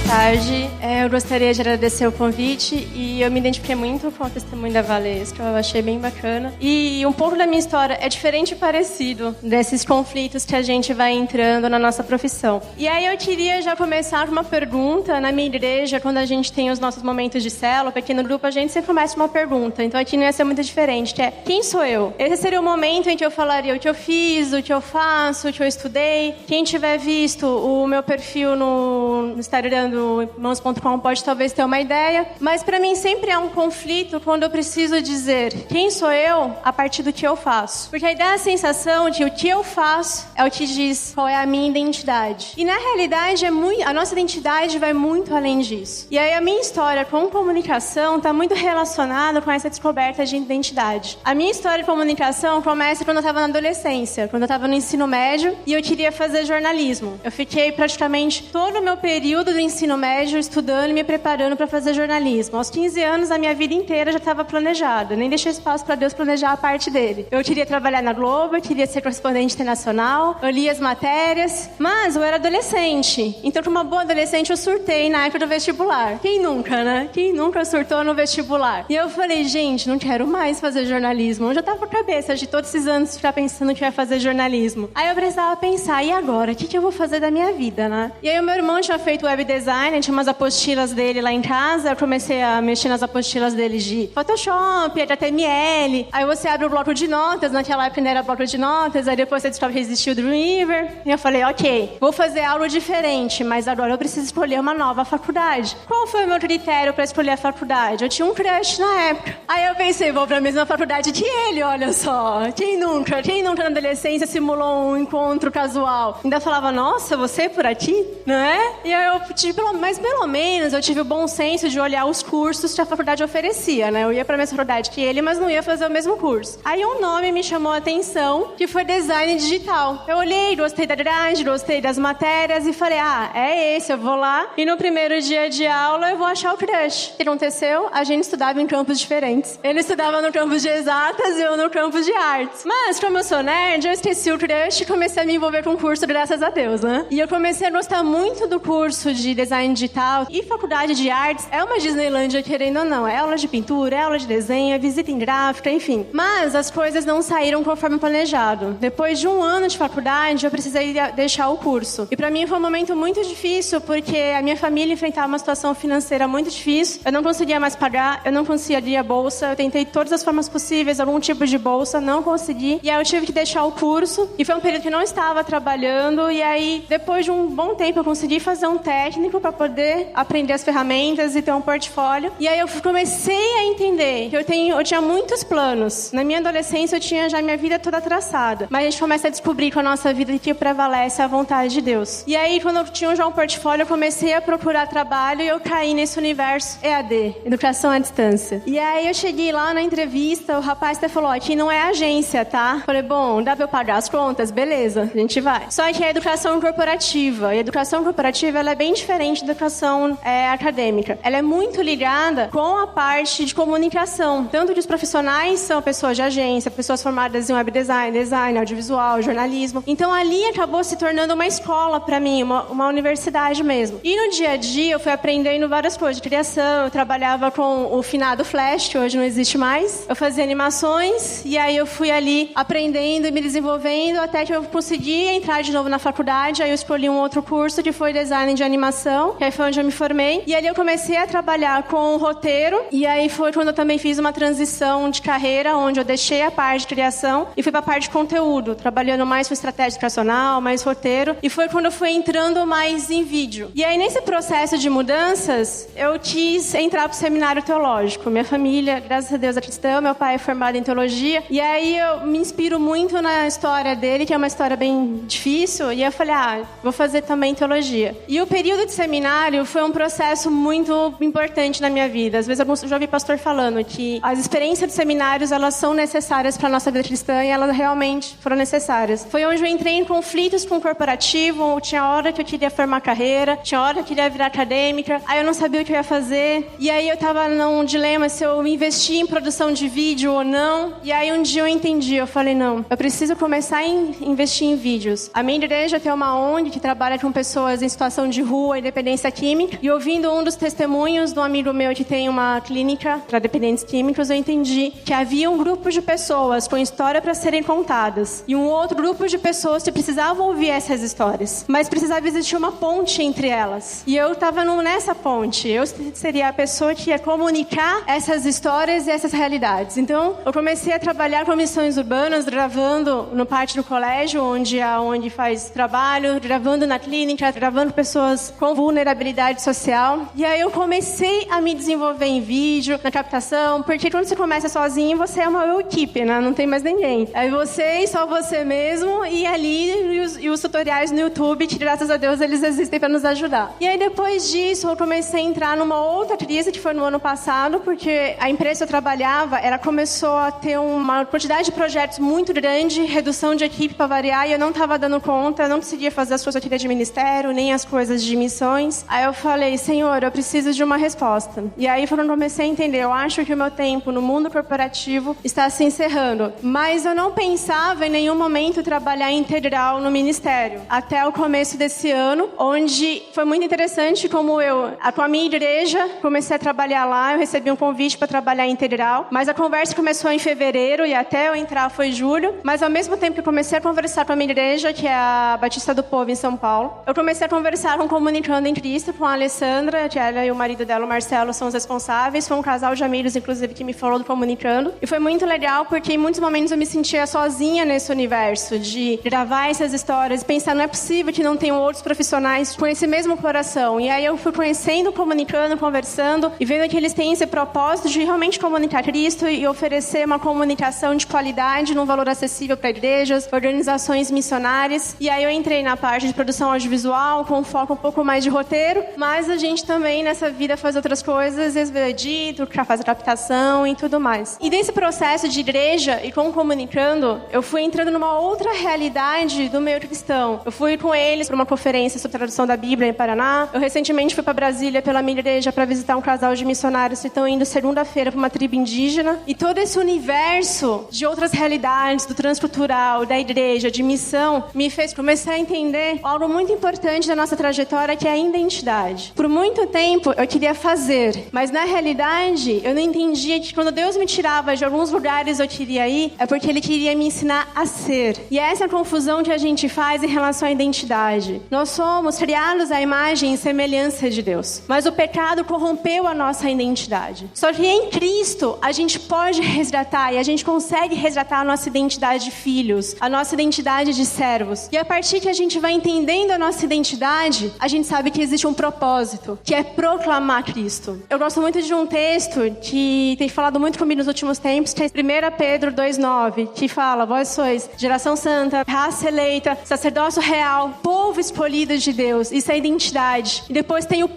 Tarde. Eu gostaria de agradecer o convite e eu me identifiquei muito com o testemunho da Valesca, eu achei bem bacana. E um pouco da minha história é diferente e parecido desses conflitos que a gente vai entrando na nossa profissão. E aí eu queria já começar com uma pergunta. Na minha igreja, quando a gente tem os nossos momentos de célula, pequeno grupo, a gente sempre começa com uma pergunta. Então aqui não ia ser muito diferente, que é, quem sou eu? Esse seria o momento em que eu falaria o que eu fiz, o que eu faço, o que eu estudei. Quem tiver visto o meu perfil no Instagram do irmãos.com pode talvez ter uma ideia, mas para mim sempre há um conflito quando eu preciso dizer quem sou eu a partir do que eu faço. Porque aí dá a sensação de o que eu faço é o que diz qual é a minha identidade. E na realidade a nossa identidade vai muito além disso. E aí a minha história com comunicação está muito relacionada com essa descoberta de identidade. A minha história de comunicação começa quando eu estava na adolescência, quando eu estava no ensino médio e eu queria fazer jornalismo. Eu fiquei praticamente todo o meu período do ensino médio estudando e me preparando para fazer jornalismo. Aos 15 anos, a minha vida inteira já estava planejada. Nem deixei espaço para Deus planejar a parte dele. Eu queria trabalhar na Globo, eu queria ser correspondente internacional, eu lia as matérias, mas eu era adolescente. Então, como uma boa adolescente, eu surtei na época do vestibular. Quem nunca, né? Quem nunca surtou no vestibular? E eu falei, gente, não quero mais fazer jornalismo. Eu já estava com a cabeça de todos esses anos ficar pensando que ia fazer jornalismo. Aí eu precisava pensar, e agora? O que eu vou fazer da minha vida, né? E aí o meu irmão tinha feito web design, tinha umas apostilas apostilas dele lá em casa, eu comecei a mexer nas apostilas dele de Photoshop, HTML. Aí você abre o bloco de notas, naquela época ainda era bloco de notas, aí depois você descobre que existia o Dreamweaver. E eu falei, ok, vou fazer algo diferente, mas agora eu preciso escolher uma nova faculdade. Qual foi o meu critério para escolher a faculdade? Eu tinha um crush na época. Aí eu pensei, vou para a mesma faculdade que ele, olha só. Quem nunca na adolescência simulou um encontro casual? Ainda falava, nossa, você por aqui? Não é? E aí eu tive, mas pelo menos eu tive o bom senso de olhar os cursos que a faculdade oferecia, né? Eu ia para a mesma faculdade que ele, mas não ia fazer o mesmo curso. Aí um nome me chamou a atenção, que foi design digital. Eu olhei, gostei da grade, gostei das matérias e falei, é esse, eu vou lá. E no primeiro dia de aula eu vou achar o crush. O que aconteceu? A gente estudava em campos diferentes. Ele estudava no campus de exatas e eu no campus de artes. Mas como eu sou nerd, eu esqueci o crush e comecei a me envolver com o curso, graças a Deus, né? E eu comecei a gostar muito do curso de design digital e faculdade de artes. É uma Disneylândia, querendo ou não. É aula de pintura, é aula de desenho, é visita em gráfica, enfim. Mas as coisas não saíram conforme planejado. Depois de um ano de faculdade, eu precisei deixar o curso. E pra mim foi um momento muito difícil, porque a minha família enfrentava uma situação financeira muito difícil. Eu não conseguia mais pagar, eu não conseguia bolsa. Eu tentei todas as formas possíveis, algum tipo de bolsa, não consegui. E aí eu tive que deixar o curso. E foi um período que eu não estava trabalhando. E aí, depois de um bom tempo, eu consegui fazer um técnico para poder aprender as ferramentas e ter um portfólio. E aí eu comecei a entender que eu tinha muitos planos. Na minha adolescência, eu tinha já minha vida toda traçada. Mas a gente começa a descobrir com a nossa vida que prevalece a vontade de Deus. E aí, quando eu tinha já um portfólio, eu comecei a procurar trabalho e eu caí nesse universo EAD, Educação à Distância. E aí eu cheguei lá na entrevista, o rapaz até falou, aqui não é agência, tá? Falei, bom, dá pra eu pagar as contas? Beleza, a gente vai. Só que é educação corporativa. E a educação corporativa, ela é bem diferente da educação acadêmica. Ela é muito ligada com a parte de comunicação. Tanto que os profissionais são pessoas de agência, pessoas formadas em web design, audiovisual, jornalismo. Então ali acabou se tornando uma escola pra mim, uma universidade mesmo. E no dia a dia eu fui aprendendo várias coisas de criação. Eu trabalhava com o finado Flash, que hoje não existe mais. Eu fazia animações e aí eu fui ali aprendendo e me desenvolvendo até que eu consegui entrar de novo na faculdade. Aí eu escolhi um outro curso que foi design de animação, que aí foi onde eu me formei. E ali eu comecei a trabalhar com o roteiro e aí foi quando eu também fiz uma transição de carreira, onde eu deixei a parte de criação e fui pra parte de conteúdo, trabalhando mais com estratégia educacional, mais roteiro. E foi quando eu fui entrando mais em vídeo. E aí nesse processo de mudanças, eu quis entrar pro seminário teológico. Minha família, graças a Deus, é cristã, meu pai é formado em teologia. E aí eu me inspiro muito na história dele, que é uma história bem difícil. E eu falei, vou fazer também teologia. E o período de seminário foi um processo muito importante na minha vida. Às vezes eu já ouvi pastor falando que as experiências de seminários, elas são necessárias para a nossa vida cristã e elas realmente foram necessárias. Foi onde eu entrei em conflitos com o corporativo. Tinha hora que eu queria formar carreira, tinha hora que eu queria virar acadêmica. Aí eu não sabia o que eu ia fazer. E aí eu tava num dilema se eu investir em produção de vídeo ou não. E aí um dia eu entendi, eu falei, não, eu preciso começar a investir em vídeos. A minha igreja tem uma ONG que trabalha com pessoas em situação de rua e dependência química. E ouvindo um dos testemunhos de um amigo meu que tem uma clínica para dependentes químicos, eu entendi que havia um grupo de pessoas com história para serem contadas. E um outro grupo de pessoas que precisavam ouvir essas histórias. Mas precisava existir uma ponte entre elas. E eu estava nessa ponte. Eu seria a pessoa que ia comunicar essas histórias e essas realidades. Então, eu comecei a trabalhar com missões urbanas, gravando no pátio do colégio, onde a ONG faz trabalho, gravando na clínica, gravando pessoas com vulnerabilidade social. E aí eu comecei a me desenvolver em vídeo, na captação, porque quando você começa sozinho, você é uma equipe, né? Não tem mais ninguém. Aí você e só você mesmo, e ali e os tutoriais no YouTube, que graças a Deus eles existem para nos ajudar. E aí depois disso, eu comecei a entrar numa outra crise, que foi no ano passado, porque a empresa que eu trabalhava, ela começou a ter uma quantidade de projetos muito grande, redução de equipe para variar, e eu não estava dando conta, eu não conseguia fazer as coisas aqui de ministério, nem as coisas de missões. Aí eu falei, Senhor, eu preciso de uma resposta. E aí foi quando eu comecei a entender, eu acho que o meu tempo no mundo corporativo está se encerrando. Mas eu não pensava em nenhum momento trabalhar integral no ministério. Até o começo desse ano, onde foi muito interessante como eu, com a minha igreja, comecei a trabalhar lá, eu recebi um convite para trabalhar integral, mas a conversa começou em fevereiro e até eu entrar foi julho, mas ao mesmo tempo que eu comecei a conversar com a minha igreja, que é a Batista do Povo em São Paulo, eu comecei a conversar com o Comunicando em Cristo, com a Alessandra Alessandra, que ela e o marido dela, o Marcelo, são os responsáveis. Foi um casal de amigos, inclusive, que me falou do Comunicando. E foi muito legal, porque em muitos momentos eu me sentia sozinha nesse universo, de gravar essas histórias e pensar, não é possível que não tenham outros profissionais com esse mesmo coração. E aí eu fui conhecendo, comunicando, conversando e vendo que eles têm esse propósito de realmente comunicar Cristo e oferecer uma comunicação de qualidade, num valor acessível para igrejas, organizações missionárias. E aí eu entrei na parte de produção audiovisual, com um foco um pouco mais de roteiro, mas a gente também nessa vida faz outras coisas, às vezes eu edito, faz adaptação e tudo mais. E nesse processo de igreja e com Comunicando, eu fui entrando numa outra realidade do meio cristão. Eu fui com eles para uma conferência sobre tradução da Bíblia em Paraná. Eu recentemente fui para Brasília pela minha igreja para visitar um casal de missionários que estão indo segunda-feira para uma tribo indígena. E todo esse universo de outras realidades, do transcultural, da igreja, de missão, me fez começar a entender algo muito importante da nossa trajetória, que é a identidade. Por muito tempo eu queria fazer, mas na realidade eu não entendia que quando Deus me tirava de alguns lugares eu queria ir, é porque Ele queria me ensinar a ser. E essa é a confusão que a gente faz em relação à identidade. Nós somos criados à imagem e semelhança de Deus, mas o pecado corrompeu a nossa identidade. Só que em Cristo a gente pode resgatar, e a gente consegue resgatar a nossa identidade de filhos, a nossa identidade de servos. E a partir que a gente vai entendendo a nossa identidade, a gente sabe que existe um propósito, que é proclamar Cristo. Eu gosto muito de um texto que tem falado muito comigo nos últimos tempos, que é 1 Pedro 2,9, que fala: vós sois geração santa, raça eleita, sacerdócio real, povo escolhido de Deus. Isso é identidade. E depois tem o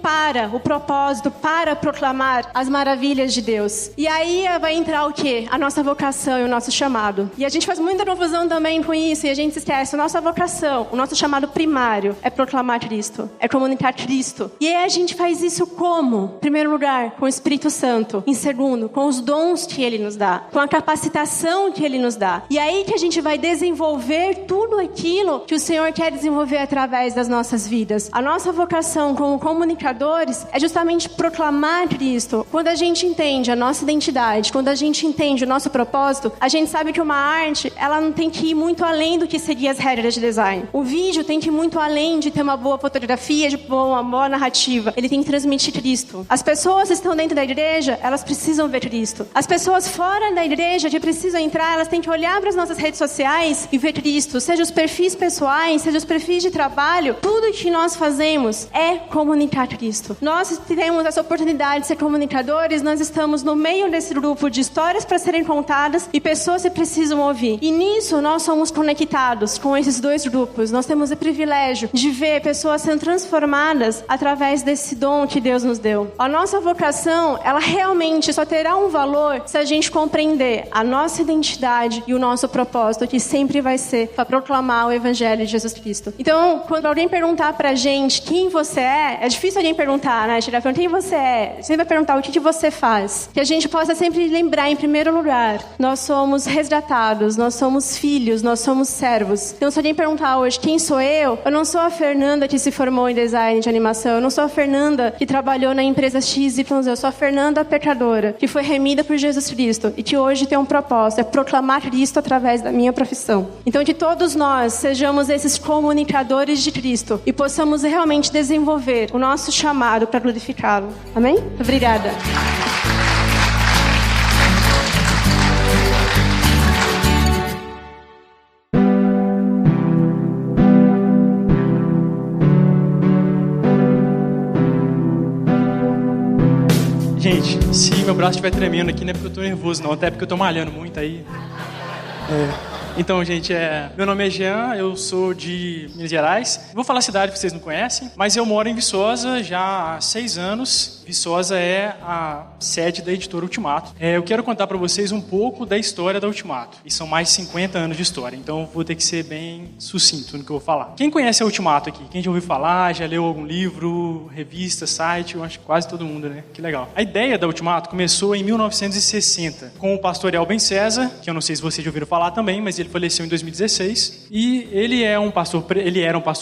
propósito, para proclamar as maravilhas de Deus. E aí vai entrar o quê? A nossa vocação e o nosso chamado. E a gente faz muita confusão também com isso, e a gente se esquece. A nossa vocação, o nosso chamado primário é proclamar Cristo, é comunicar Cristo. E aí a gente faz isso como? Em primeiro lugar, com o Espírito Santo. Em segundo, com os dons que Ele nos dá, com a capacitação que Ele nos dá. E aí que a gente vai desenvolver tudo aquilo que o Senhor quer desenvolver através das nossas vidas. A nossa vocação como comunicadores é justamente proclamar Cristo. Quando a gente entende a nossa identidade, quando a gente entende o nosso propósito, a gente sabe que uma arte, ela não tem que ir muito além do que seguir as regras de design. O vídeo tem que ir muito além de ter uma boa fotografia, de uma boa narrativa. Ele tem que transmitir Cristo. As pessoas que estão dentro da igreja, elas precisam ver Cristo. As pessoas fora da igreja que precisam entrar, elas têm que olhar para as nossas redes sociais e ver Cristo. Seja os perfis pessoais, seja os perfis de trabalho, tudo que nós fazemos é comunicar Cristo. Nós temos essa oportunidade de ser comunicadores, nós estamos no meio desse grupo de histórias para serem contadas e pessoas que precisam ouvir. E nisso nós somos conectados com esses dois grupos. Nós temos o privilégio de ver pessoas sendo transformadas através desse dom que Deus nos deu. A nossa vocação, ela realmente só terá um valor se a gente compreender a nossa identidade e o nosso propósito, que sempre vai ser para proclamar o Evangelho de Jesus Cristo. Então, quando alguém perguntar pra gente quem você é difícil alguém perguntar, né? Chegar perguntando quem você é, você vai perguntar o que você faz. Que a gente possa sempre lembrar, em primeiro lugar, nós somos resgatados, nós somos filhos, nós somos servos. Então, se alguém perguntar hoje quem sou eu não sou a Fernanda que se formou em design de animação, eu não sou a Fernanda que trabalhou na empresa XYZ, eu sou a Fernanda pecadora, que foi remida por Jesus Cristo e que hoje tem um propósito, é proclamar Cristo através da minha profissão. Então, que todos nós sejamos esses comunicadores de Cristo e possamos realmente desenvolver o nosso chamado para glorificá-lo. Amém? Obrigada. Gente, se meu braço estiver tremendo aqui, não é porque eu tô nervoso, não. Até porque eu tô malhando muito aí. Então, gente, meu nome é Jean, eu sou de Minas Gerais. Vou falar a cidade que vocês não conhecem, mas eu moro em Viçosa já há 6 anos. Viçosa é a sede da editora Ultimato. Eu quero contar para vocês um pouco da história da Ultimato. E são mais de 50 anos de história, então vou ter que ser bem sucinto no que eu vou falar. Quem conhece a Ultimato aqui? Quem já ouviu falar, já leu algum livro, revista, site? Eu acho que quase todo mundo, né? Que legal. A ideia da Ultimato começou em 1960, com o pastor Elben César, que eu não sei se vocês já ouviram falar também, mas ele faleceu em 2016. E ele era um pastor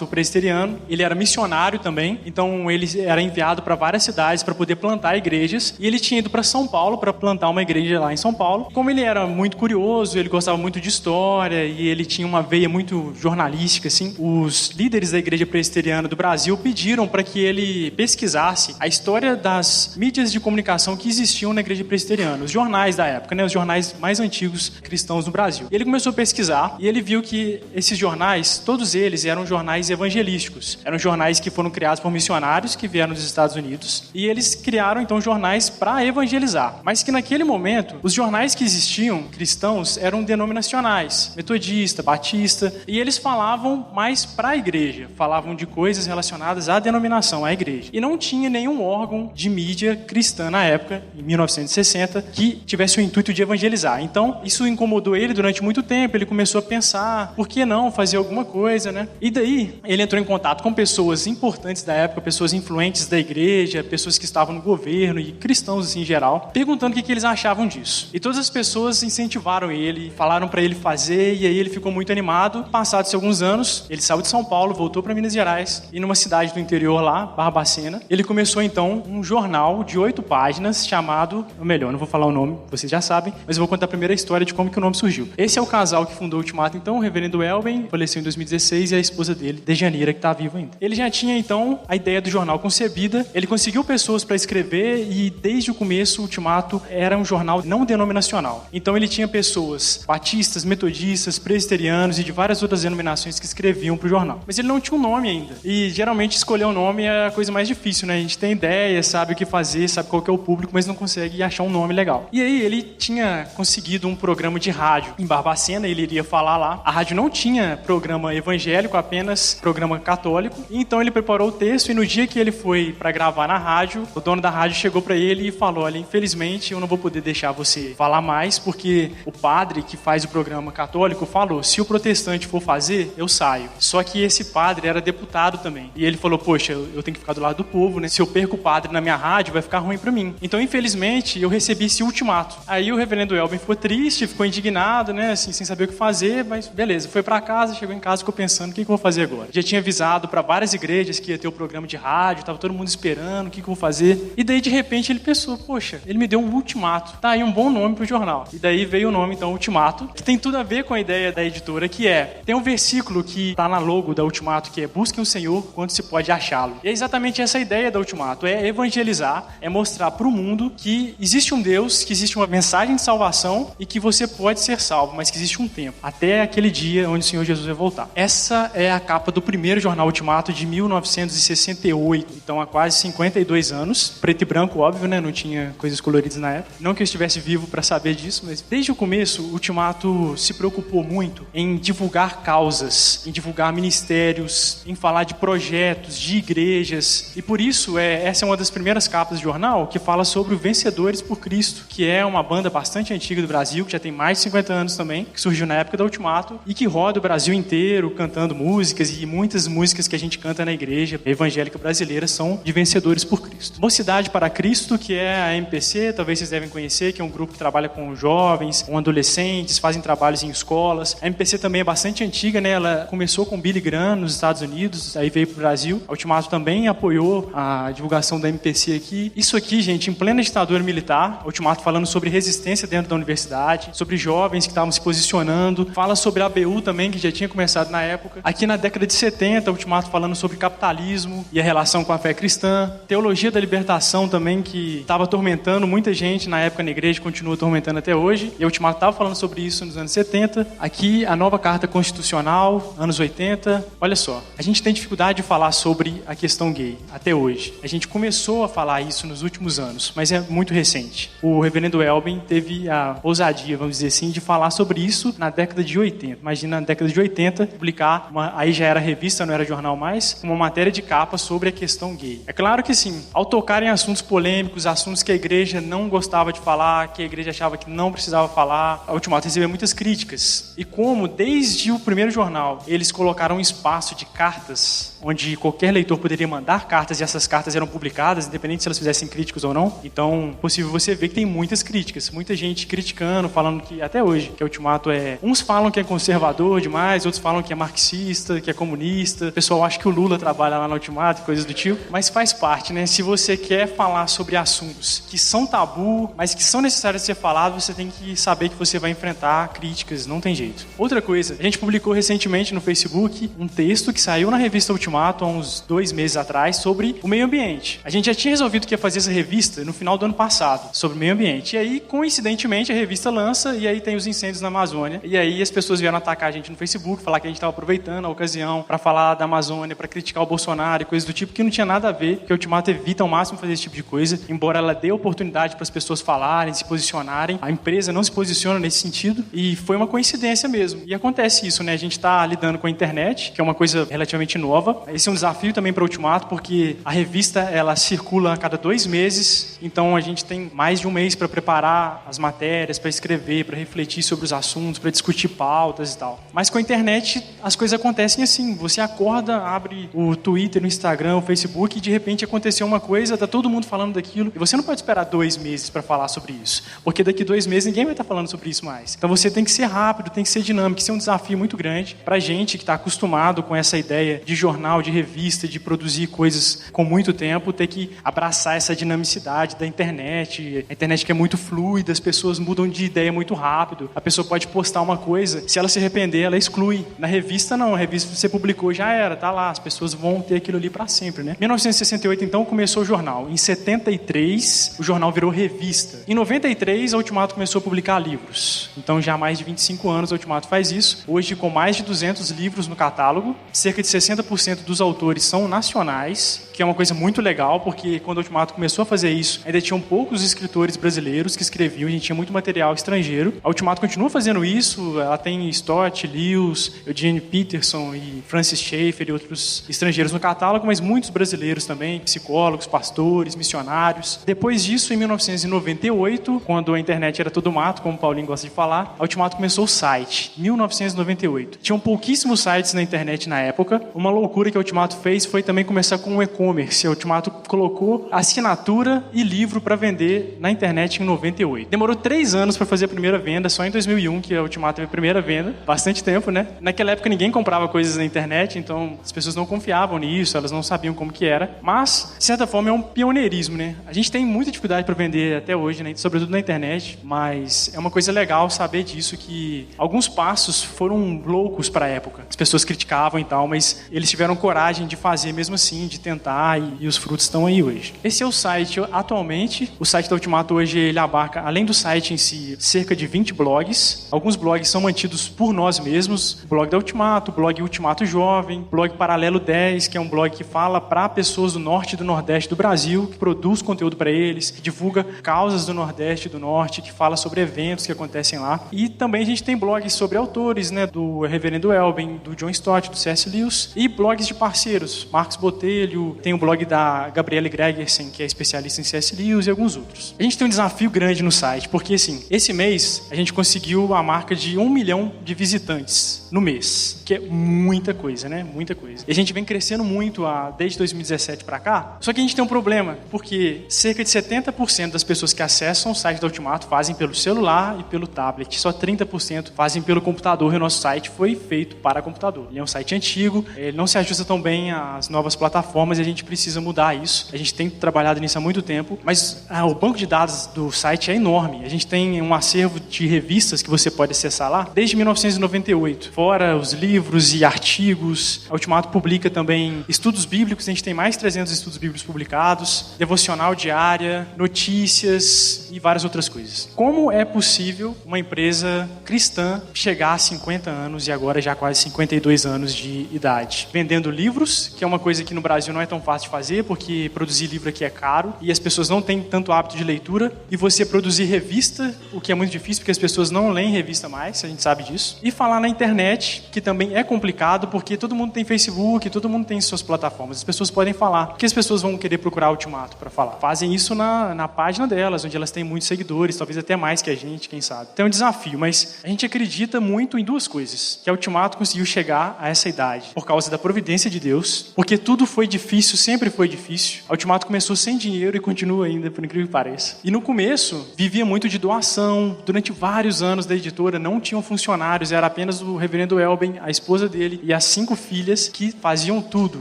presbiteriano, ele era missionário também, então ele era enviado para várias cidades para para poder plantar igrejas, e ele tinha ido para São Paulo para plantar uma igreja lá em São Paulo. Como ele era muito curioso, ele gostava muito de história e ele tinha uma veia muito jornalística, assim, os líderes da igreja presbiteriana do Brasil pediram para que ele pesquisasse a história das mídias de comunicação que existiam na igreja presbiteriana, os jornais da época, né, os jornais mais antigos cristãos no Brasil. E ele começou a pesquisar e ele viu que esses jornais, todos eles eram jornais evangelísticos, eram jornais que foram criados por missionários que vieram dos Estados Unidos, e eles criaram então jornais para evangelizar, mas que naquele momento os jornais que existiam cristãos eram denominacionais, metodista, batista, e eles falavam mais para a igreja, falavam de coisas relacionadas à denominação, à igreja, e não tinha nenhum órgão de mídia cristã na época, em 1960, que tivesse o intuito de evangelizar. Então isso incomodou ele durante muito tempo. Ele começou a pensar, por que não fazer alguma coisa, né? E daí ele entrou em contato com pessoas importantes da época, pessoas influentes da igreja, pessoas que estavam no governo e cristãos assim, em geral, perguntando o que eles achavam disso. E todas as pessoas incentivaram ele, falaram para ele fazer, e aí ele ficou muito animado. Passados alguns anos, ele saiu de São Paulo, voltou para Minas Gerais, e numa cidade do interior lá, Barbacena, ele começou então um jornal de 8 páginas chamado, ou melhor, não vou falar o nome, vocês já sabem, mas eu vou contar a primeira história de como que o nome surgiu. Esse é o casal que fundou o Ultimato, então, o reverendo Elben, faleceu em 2016, e a esposa dele, Dejanira, que está viva ainda. Ele já tinha então a ideia do jornal concebida, ele conseguiu pessoas para escrever, e desde o começo o Ultimato era um jornal não denominacional. Então ele tinha pessoas batistas, metodistas, presbiterianos e de várias outras denominações que escreviam para o jornal. Mas ele não tinha um nome ainda. E geralmente escolher um nome é a coisa mais difícil, né? A gente tem ideia, sabe o que fazer, sabe qual que é o público, mas não consegue achar um nome legal. E aí ele tinha conseguido um programa de rádio em Barbacena, ele iria falar lá. A rádio não tinha programa evangélico, apenas programa católico. Então ele preparou o texto, e no dia que ele foi para gravar na rádio, o dono da rádio chegou para ele e falou: olha, infelizmente eu não vou poder deixar você falar mais, porque o padre que faz o programa católico falou, se o protestante for fazer, eu saio. Só que esse padre era deputado também. E ele falou, poxa, eu tenho que ficar do lado do povo, né? Se eu perco o padre na minha rádio, vai ficar ruim para mim. Então, infelizmente, eu recebi esse ultimato. Aí o reverendo Elben ficou triste, ficou indignado, né? Assim, sem saber o que fazer, mas beleza. Foi para casa, chegou em casa, ficou pensando, o que eu vou fazer agora? Já tinha avisado para várias igrejas que ia ter o programa de rádio, tava todo mundo esperando, o que eu vou fazer? E daí, de repente, ele pensou, poxa, ele me deu um ultimato. Tá aí um bom nome pro jornal. E daí veio o nome, então, Ultimato, que tem tudo a ver com a ideia da editora, que tem um versículo que tá na logo da Ultimato, que é: busquem o Senhor quando se pode achá-lo. E é exatamente essa ideia da Ultimato, é evangelizar, é mostrar pro mundo que existe um Deus, que existe uma mensagem de salvação e que você pode ser salvo, mas que existe um tempo, até aquele dia onde o Senhor Jesus vai voltar. Essa é a capa do primeiro jornal Ultimato de 1968, então há quase 52 anos, preto e branco, óbvio, né? Não tinha coisas coloridas na época. Não que eu estivesse vivo para saber disso, mas desde o começo o Ultimato se preocupou muito em divulgar causas, em divulgar ministérios, em falar de projetos, de igrejas, e por isso essa é uma das primeiras capas do jornal que fala sobre o Vencedores por Cristo, que é uma banda bastante antiga do Brasil, que já tem mais de 50 anos também, que surgiu na época da Ultimato e que roda o Brasil inteiro cantando músicas, e muitas músicas que a gente canta na igreja evangélica brasileira são de Vencedores por Cristo. Mocidade para Cristo, que é a MPC, talvez vocês devem conhecer, que é um grupo que trabalha com jovens, com adolescentes, fazem trabalhos em escolas. A MPC também é bastante antiga, né? Ela começou com Billy Graham nos Estados Unidos, aí veio para o Brasil. A Ultimato também apoiou a divulgação da MPC aqui. Isso aqui, gente, em plena ditadura militar, a Ultimato falando sobre resistência dentro da universidade, sobre jovens que estavam se posicionando, fala sobre a ABU também, que já tinha começado na época. Aqui na década de 70, a Ultimato falando sobre capitalismo e a relação com a fé cristã. Teologia da libertação também, que estava atormentando muita gente na época na igreja, continua atormentando até hoje. E a Ultimato estava falando sobre isso nos anos 70. Aqui, a nova Carta Constitucional, anos 80. Olha só, a gente tem dificuldade de falar sobre a questão gay até hoje. A gente começou a falar isso nos últimos anos, mas é muito recente. O reverendo Elben teve a ousadia, vamos dizer assim, de falar sobre isso na década de 80. Imagina, na década de 80, publicar, aí já era revista, não era jornal mais, uma matéria de capa sobre a questão gay. É claro que sim, ao tocar em assuntos polêmicos, assuntos que a igreja não gostava de falar, que a igreja achava que não precisava falar, a Ultimato recebeu muitas críticas. E como, desde o primeiro jornal, eles colocaram um espaço de cartas, onde qualquer leitor poderia mandar cartas, e essas cartas eram publicadas, independente se elas fizessem críticos ou não. Então, é possível você ver que tem muitas críticas, muita gente criticando, falando que, até hoje, que a Ultimato uns falam que é conservador demais, outros falam que é marxista, que é comunista, o pessoal acha que o Lula trabalha lá na Ultimato, coisas do tipo, mas faz parte, né? Se você quer falar sobre assuntos que são tabu, mas que são necessários de ser falados, você tem que saber que você vai enfrentar críticas, não tem jeito. Outra coisa, a gente publicou recentemente no Facebook um texto que saiu na revista Ultimato há uns 2 meses atrás sobre o meio ambiente. A gente já tinha resolvido que ia fazer essa revista no final do ano passado, sobre o meio ambiente. E aí, coincidentemente, a revista lança e aí tem os incêndios na Amazônia. E aí as pessoas vieram atacar a gente no Facebook, falar que a gente estava aproveitando a ocasião para falar da Amazônia, para criticar o Bolsonaro e coisas do tipo, que não tinha nada a ver, que a Ultimato evita ao máximo fazer esse tipo de coisa, embora ela dê oportunidade para as pessoas falarem, se posicionarem. A empresa não se posiciona nesse sentido e foi uma coincidência mesmo. E acontece isso, né? A gente está lidando com a internet, que é uma coisa relativamente nova. Esse é um desafio também para a Ultimato, porque a revista ela circula a cada 2 meses, então a gente tem mais de 1 mês para preparar as matérias, para escrever, para refletir sobre os assuntos, para discutir pautas e tal. Mas com a internet as coisas acontecem assim, você acorda, abre o Twitter, o Instagram, o Facebook e de repente aconteceu uma coisa, tá todo mundo falando daquilo e você não pode esperar 2 meses para falar sobre isso, porque daqui 2 meses ninguém vai estar falando sobre isso mais. Então você tem que ser rápido, tem que ser dinâmico, isso é um desafio muito grande pra gente que está acostumado com essa ideia de jornal, de revista, de produzir coisas com muito tempo, ter que abraçar essa dinamicidade da internet, a internet que é muito fluida, as pessoas mudam de ideia muito rápido, a pessoa pode postar uma coisa, se ela se arrepender, ela exclui. Na revista não, a revista você publicou, já era, tá lá, as pessoas vão ter aquilo ali para sempre, né? Em 1968, então, começou o jornal. Em 73, o jornal virou revista. Em 93, a Ultimato começou a publicar livros. Então, já há mais de 25 anos a Ultimato faz isso. Hoje, com mais de 200 livros no catálogo, cerca de 60% dos autores são nacionais, que é uma coisa muito legal, porque quando a Ultimato começou a fazer isso, ainda tinham poucos escritores brasileiros que escreviam, a gente tinha muito material estrangeiro. A Ultimato continua fazendo isso, ela tem Stott, Lewis, Eugene Peterson e Francis Schaeffer e outros estrangeiros no catálogo, mas muitos brasileiros também, psicólogos, pastores, missionários. Depois disso, em 1998, quando a internet era todo mato, como o Paulinho gosta de falar, a Ultimato começou o site, 1998. Tinham pouquíssimos sites na internet na época. Uma loucura que a Ultimato fez foi também começar com o e-commerce. A Ultimato colocou assinatura e livro para vender na internet em 98. Demorou 3 anos para fazer a primeira venda, só em 2001 que a Ultimato teve a primeira venda. Bastante tempo, né? Naquela época ninguém comprava coisas na internet, então as pessoas não confiavam nisso, elas não sabiam como que era. Mas, de certa forma, é um pioneirismo, né? A gente tem muita dificuldade para vender até hoje, né? Sobretudo na internet, mas é uma coisa legal saber disso, que alguns passos foram loucos para a época. As pessoas criticavam e tal, mas eles tiveram coragem de fazer mesmo assim, de tentar, e os frutos estão aí hoje. Esse é o site atualmente. O site da Ultimato hoje, ele abarca, além do site em si, cerca de 20 blogs. Alguns blogs são mantidos por nós mesmos. O blog da Ultimato, o blog Ultimato Jovem, o blog Paralelo 10, que é um blog que fala para pessoas do norte e do nordeste do Brasil, que produz conteúdo para eles, que divulga causas do nordeste e do norte, que fala sobre eventos que acontecem lá. E também a gente tem blogs sobre autores, né, do Reverendo Elben, do John Stott, do C.S. Lewis, e blogs de parceiros, Marcos Botelho, tem o blog da Gabriele Gregersen, que é especialista em C.S. Lewis, e alguns outros. A gente tem um desafio grande no site, porque assim, esse mês a gente conseguiu a marca de 1 milhão de visitantes no mês, que é muita coisa, né? Muita coisa. E a gente vem crescendo muito desde 2017 para cá, só que a gente tem um problema, porque cerca de 70% das pessoas que acessam o site da Ultimato fazem pelo celular e pelo tablet, só 30% fazem pelo computador, e o nosso site foi feito para computador. Ele é um site antigo, ele não se ajusta tão bem às novas plataformas e a gente precisa mudar isso. A gente tem trabalhado nisso há muito tempo, mas o banco de dados do site é enorme. A gente tem um acervo de revistas que você pode acessar lá desde 1998. Fora os livros e artigos, a Ultimato publica também estudos bíblicos, a gente tem mais de 300 estudos bíblicos publicados, devocional diária, notícias e várias outras coisas. Como é possível uma empresa cristã chegar a 50 anos e agora já quase 52 anos de idade? Vendendo livros, que é uma coisa que no Brasil não é tão fácil de fazer, porque produzir livro aqui é caro e as pessoas não têm tanto hábito de leitura, e você produzir revista, o que é muito difícil porque as pessoas não leem revista mais, a gente sabe disso, e falar na internet, que também é complicado porque todo mundo tem Facebook, todo mundo tem suas plataformas, as pessoas podem falar, porque as pessoas vão querer procurar o Ultimato para falar. Fazem isso na página delas, onde elas têm muitos seguidores, talvez até mais que a gente, quem sabe. Então é um desafio, mas a gente acredita muito em duas coisas, que a Ultimato conseguiu chegar a essa idade por causa da providência de Deus, porque tudo foi difícil, sempre foi difícil. A Ultimato começou sem dinheiro e continua ainda, por incrível que pareça. E no começo, vivia muito de doação. Durante vários anos da editora, não tinham funcionários, era apenas o Reverendo Elben, a esposa dele e as 5 filhas que faziam tudo,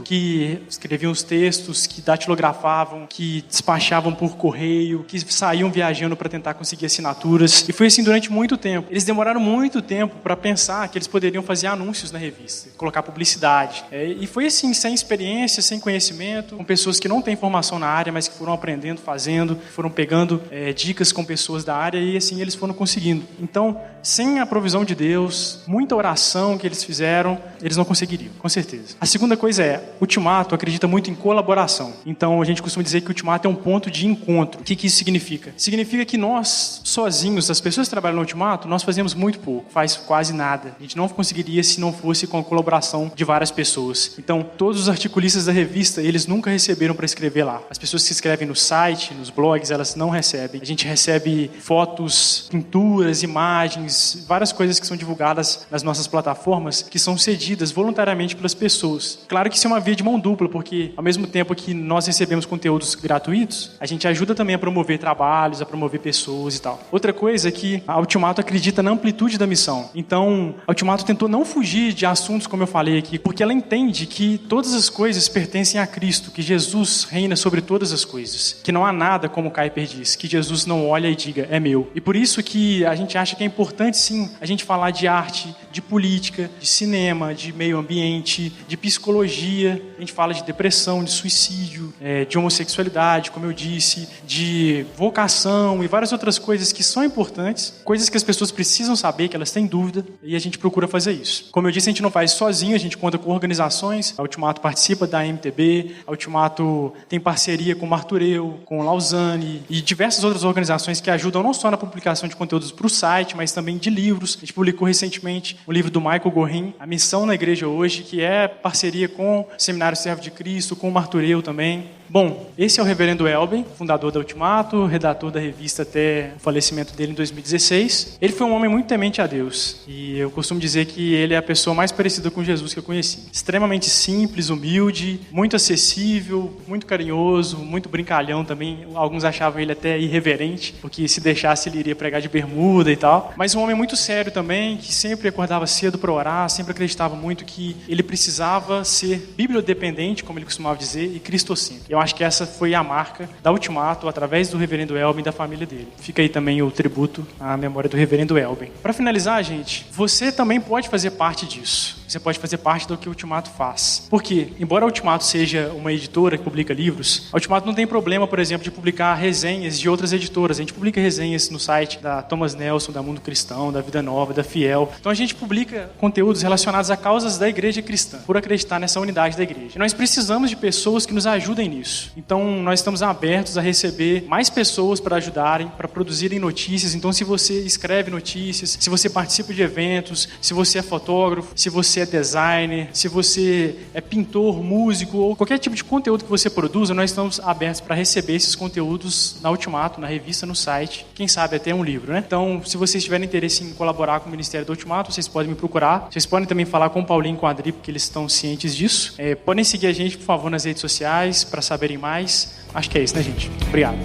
que escreviam os textos, que datilografavam fotografavam, que despachavam por correio, que saíam viajando para tentar conseguir assinaturas. E foi assim durante muito tempo. Eles demoraram muito tempo para pensar que eles poderiam fazer anúncios na revista, colocar publicidade. E foi assim, sem experiência, sem conhecimento, com pessoas que não têm formação na área, mas que foram aprendendo, fazendo, foram pegando dicas com pessoas da área e assim eles foram conseguindo. Então, sem a provisão de Deus, muita oração que eles fizeram, eles não conseguiriam, com certeza. A segunda coisa Ultimato acredita muito em colaboração. Então, a gente costuma dizer que o Ultimato é um ponto de encontro. O que isso significa? Significa que nós, sozinhos, as pessoas que trabalham no Ultimato, nós fazemos muito pouco, faz quase nada. A gente não conseguiria se não fosse com a colaboração de várias pessoas. Então, todos os articulistas da revista, eles nunca receberam para escrever lá. As pessoas que se inscrevem no site, nos blogs, elas não recebem. A gente recebe fotos, pinturas, imagens, várias coisas que são divulgadas nas nossas plataformas, que são cedidas voluntariamente pelas pessoas. Claro que isso é uma via de mão dupla, porque ao mesmo tempo que nós recebemos conteúdos gratuitos, a gente ajuda também a promover trabalhos, a promover pessoas e tal. Outra coisa é que a Ultimato acredita na amplitude da missão. Então, a Ultimato tentou não fugir de assuntos, como eu falei aqui, porque ela entende que todas as coisas pertencem a Cristo, que Jesus reina sobre todas as coisas, que não há nada, como Kuyper diz, que Jesus não olha e diga, é meu. E por isso que a gente acha que é importante, sim, a gente falar de arte, de política, de cinema, de meio ambiente, de psicologia. A gente fala de depressão, de suicídio, de homossexualidade, como eu disse, de vocação e várias outras coisas que são importantes, coisas que as pessoas precisam saber, que elas têm dúvida, e a gente procura fazer isso. Como eu disse, a gente não faz sozinho, a gente conta com organizações. A Ultimato participa da MTB, a Ultimato tem parceria com o Martureu, com o Lausanne e diversas outras organizações que ajudam não só na publicação de conteúdos para o site, mas também de livros. A gente publicou recentemente o livro do Michael Gorin, A Missão na Igreja Hoje, que é parceria com o Seminário Servo de Cristo, com o Martureu também. Bom, esse é o reverendo Elben, fundador da Ultimato, redator da revista até o falecimento dele em 2016. Ele foi um homem muito temente a Deus e eu costumo dizer que ele é a pessoa mais parecida com Jesus que eu conheci. Extremamente simples, humilde, muito acessível, muito carinhoso, muito brincalhão também. Alguns achavam ele até irreverente, porque se deixasse ele iria pregar de bermuda e tal. Mas um homem muito sério também, que sempre acordava cedo para orar, sempre acreditava muito que ele precisava ser bibliodependente, como ele costumava dizer, e cristocêntrico. Eu acho que essa foi a marca da Ultimato, através do reverendo Elben e da família dele. Fica aí também o tributo à memória do reverendo Elben. Para finalizar, gente, você também pode fazer parte disso. Você pode fazer parte do que o Ultimato faz. Porque, embora a Ultimato seja uma editora que publica livros, a Ultimato não tem problema, por exemplo, de publicar resenhas de outras editoras. A gente publica resenhas no site da Thomas Nelson, da Mundo Cristão, da Vida Nova, da Fiel. Então a gente publica conteúdos relacionados a causas da igreja cristã, por acreditar nessa unidade da igreja. E nós precisamos de pessoas que nos ajudem nisso. Então, nós estamos abertos a receber mais pessoas para ajudarem, para produzirem notícias. Então, se você escreve notícias, se você participa de eventos, se você é fotógrafo, se você é designer, se você é pintor, músico ou qualquer tipo de conteúdo que você produza, nós estamos abertos para receber esses conteúdos na Ultimato, na revista, no site. Quem sabe até um livro, né? Então, se vocês tiverem interesse em colaborar com o Ministério do Ultimato, vocês podem me procurar. Vocês podem também falar com o Paulinho e com a Adri, porque eles estão cientes disso. Podem seguir a gente, por favor, nas redes sociais, para saberem mais. Acho que é isso, né, gente? Obrigado.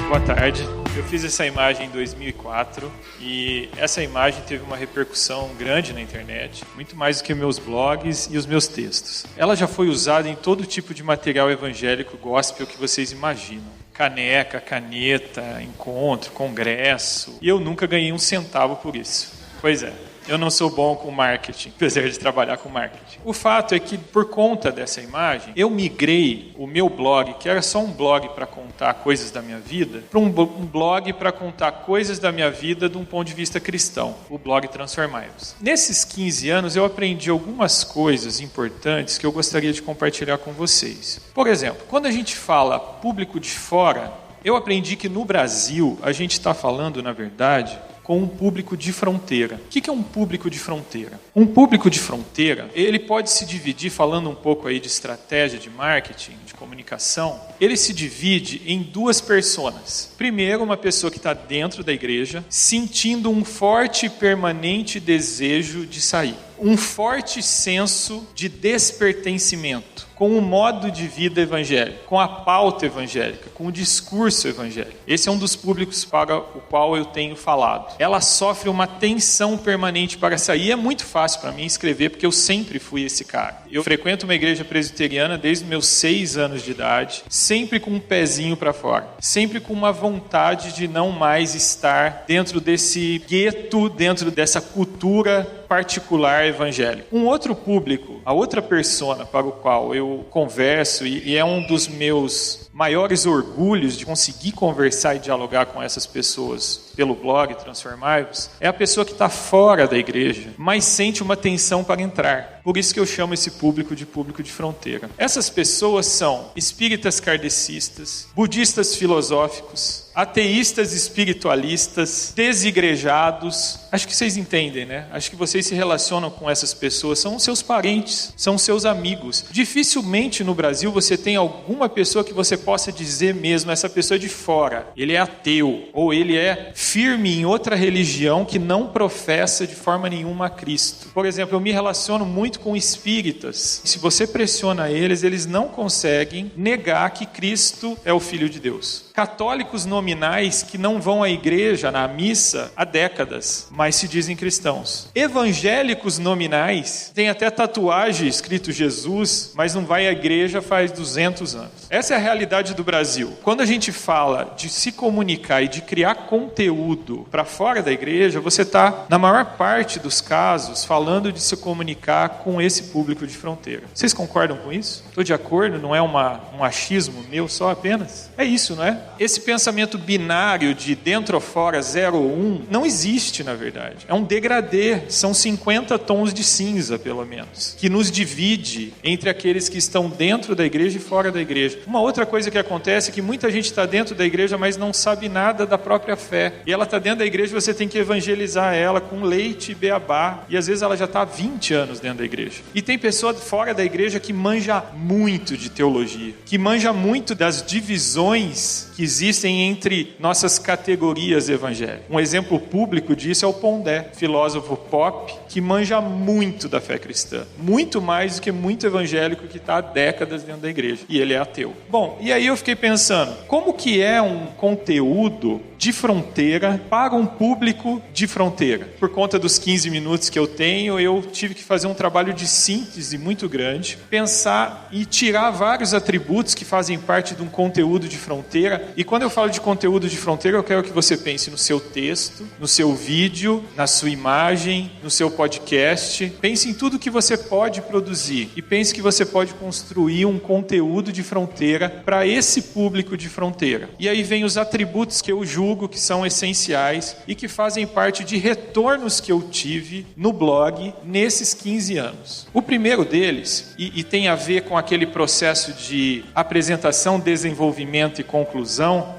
Boa tarde. Eu fiz essa imagem em 2004 e essa imagem teve uma repercussão grande na internet, muito mais do que meus blogs e os meus textos. Ela já foi usada em todo tipo de material evangélico gospel que vocês imaginam. Caneca, caneta, encontro, congresso. E eu nunca ganhei um centavo por isso. Pois é. Eu não sou bom com marketing, apesar de trabalhar com marketing. O fato é que, por conta dessa imagem, eu migrei o meu blog, que era só um blog para contar coisas da minha vida, para um blog para contar coisas da minha vida de um ponto de vista cristão, o blog Transformai-vos. Nesses 15 anos, eu aprendi algumas coisas importantes que eu gostaria de compartilhar com vocês. Por exemplo, quando a gente fala público de fora, eu aprendi que no Brasil, a gente está falando, na verdade, com um público de fronteira. O que é um público de fronteira? Um público de fronteira, ele pode se dividir, falando um pouco aí de estratégia de marketing, de comunicação, ele se divide em duas personas. Primeiro, uma pessoa que está dentro da igreja, sentindo um forte e permanente desejo de sair. um forte senso de despertencimento com o modo de vida evangélico, com a pauta evangélica, com o discurso evangélico. Esse é um dos públicos para o qual eu tenho falado. Ela sofre uma tensão permanente para sair. É muito fácil para mim escrever, porque eu sempre fui esse cara. Eu frequento uma igreja presbiteriana desde meus 6 anos de idade, sempre com um pezinho para fora, sempre com uma vontade de não mais estar dentro desse gueto, dentro dessa cultura particular evangélica. Um outro público, a outra persona para o qual eu converso, e é um dos meus maiores orgulhos de conseguir conversar e dialogar com essas pessoas pelo blog Transformai-vos, é a pessoa que está fora da igreja, mas sente uma tensão para entrar. Por isso que eu chamo esse público de fronteira. Essas pessoas são espíritas kardecistas, budistas filosóficos, ateístas espiritualistas, desigrejados. Acho que vocês entendem, né? Acho que vocês se relacionam com essas pessoas, são seus parentes, são seus amigos. Dificilmente no Brasil você tem alguma pessoa que você possa dizer mesmo, essa pessoa é de fora, ele é ateu, ou ele é firme em outra religião que não professa de forma nenhuma a Cristo. Por exemplo, eu me relaciono muito com espíritas. Se você pressiona eles, eles não conseguem negar que Cristo é o Filho de Deus. Católicos nominais que não vão à igreja, na missa, há décadas, mas se dizem cristãos. Evangélicos nominais, tem até tatuagem escrito Jesus, mas não vai à igreja faz 200 anos. Essa é a realidade do Brasil. Quando a gente fala de se comunicar e de criar conteúdo para fora da igreja, você está, na maior parte dos casos, falando de se comunicar com esse público de fronteira. Vocês concordam com isso? Estou de acordo? Não é um achismo meu só apenas? É isso, não é? Esse pensamento binário de dentro ou fora, 0 ou 1, não existe, na verdade. É um degradê, são 50 tons de cinza, pelo menos, que nos divide entre aqueles que estão dentro da igreja e fora da igreja. Uma outra coisa que acontece é que muita gente está dentro da igreja, mas não sabe nada da própria fé. E ela está dentro da igreja, você tem que evangelizar ela com leite e beabá. E às vezes ela já está há 20 anos dentro da igreja. E tem pessoa fora da igreja que manja muito de teologia, que manja muito das divisões que existem entre nossas categorias evangélicas. Um exemplo público disso é o Pondé, filósofo pop, que manja muito da fé cristã. Muito mais do que muito evangélico que está há décadas dentro da igreja. E ele é ateu. Bom, e aí eu fiquei pensando, como que é um conteúdo de fronteira para um público de fronteira? Por conta dos 15 minutos que eu tenho, eu tive que fazer um trabalho de síntese muito grande, pensar e tirar vários atributos que fazem parte de um conteúdo de fronteira. E quando eu falo de conteúdo de fronteira, eu quero que você pense no seu texto, no seu vídeo, na sua imagem, no seu podcast. Pense em tudo que você pode produzir e pense que você pode construir um conteúdo de fronteira para esse público de fronteira. E aí vem os atributos que eu julgo que são essenciais e que fazem parte de retornos que eu tive no blog nesses 15 anos. O primeiro deles, e tem a ver com aquele processo de apresentação, desenvolvimento e conclusão,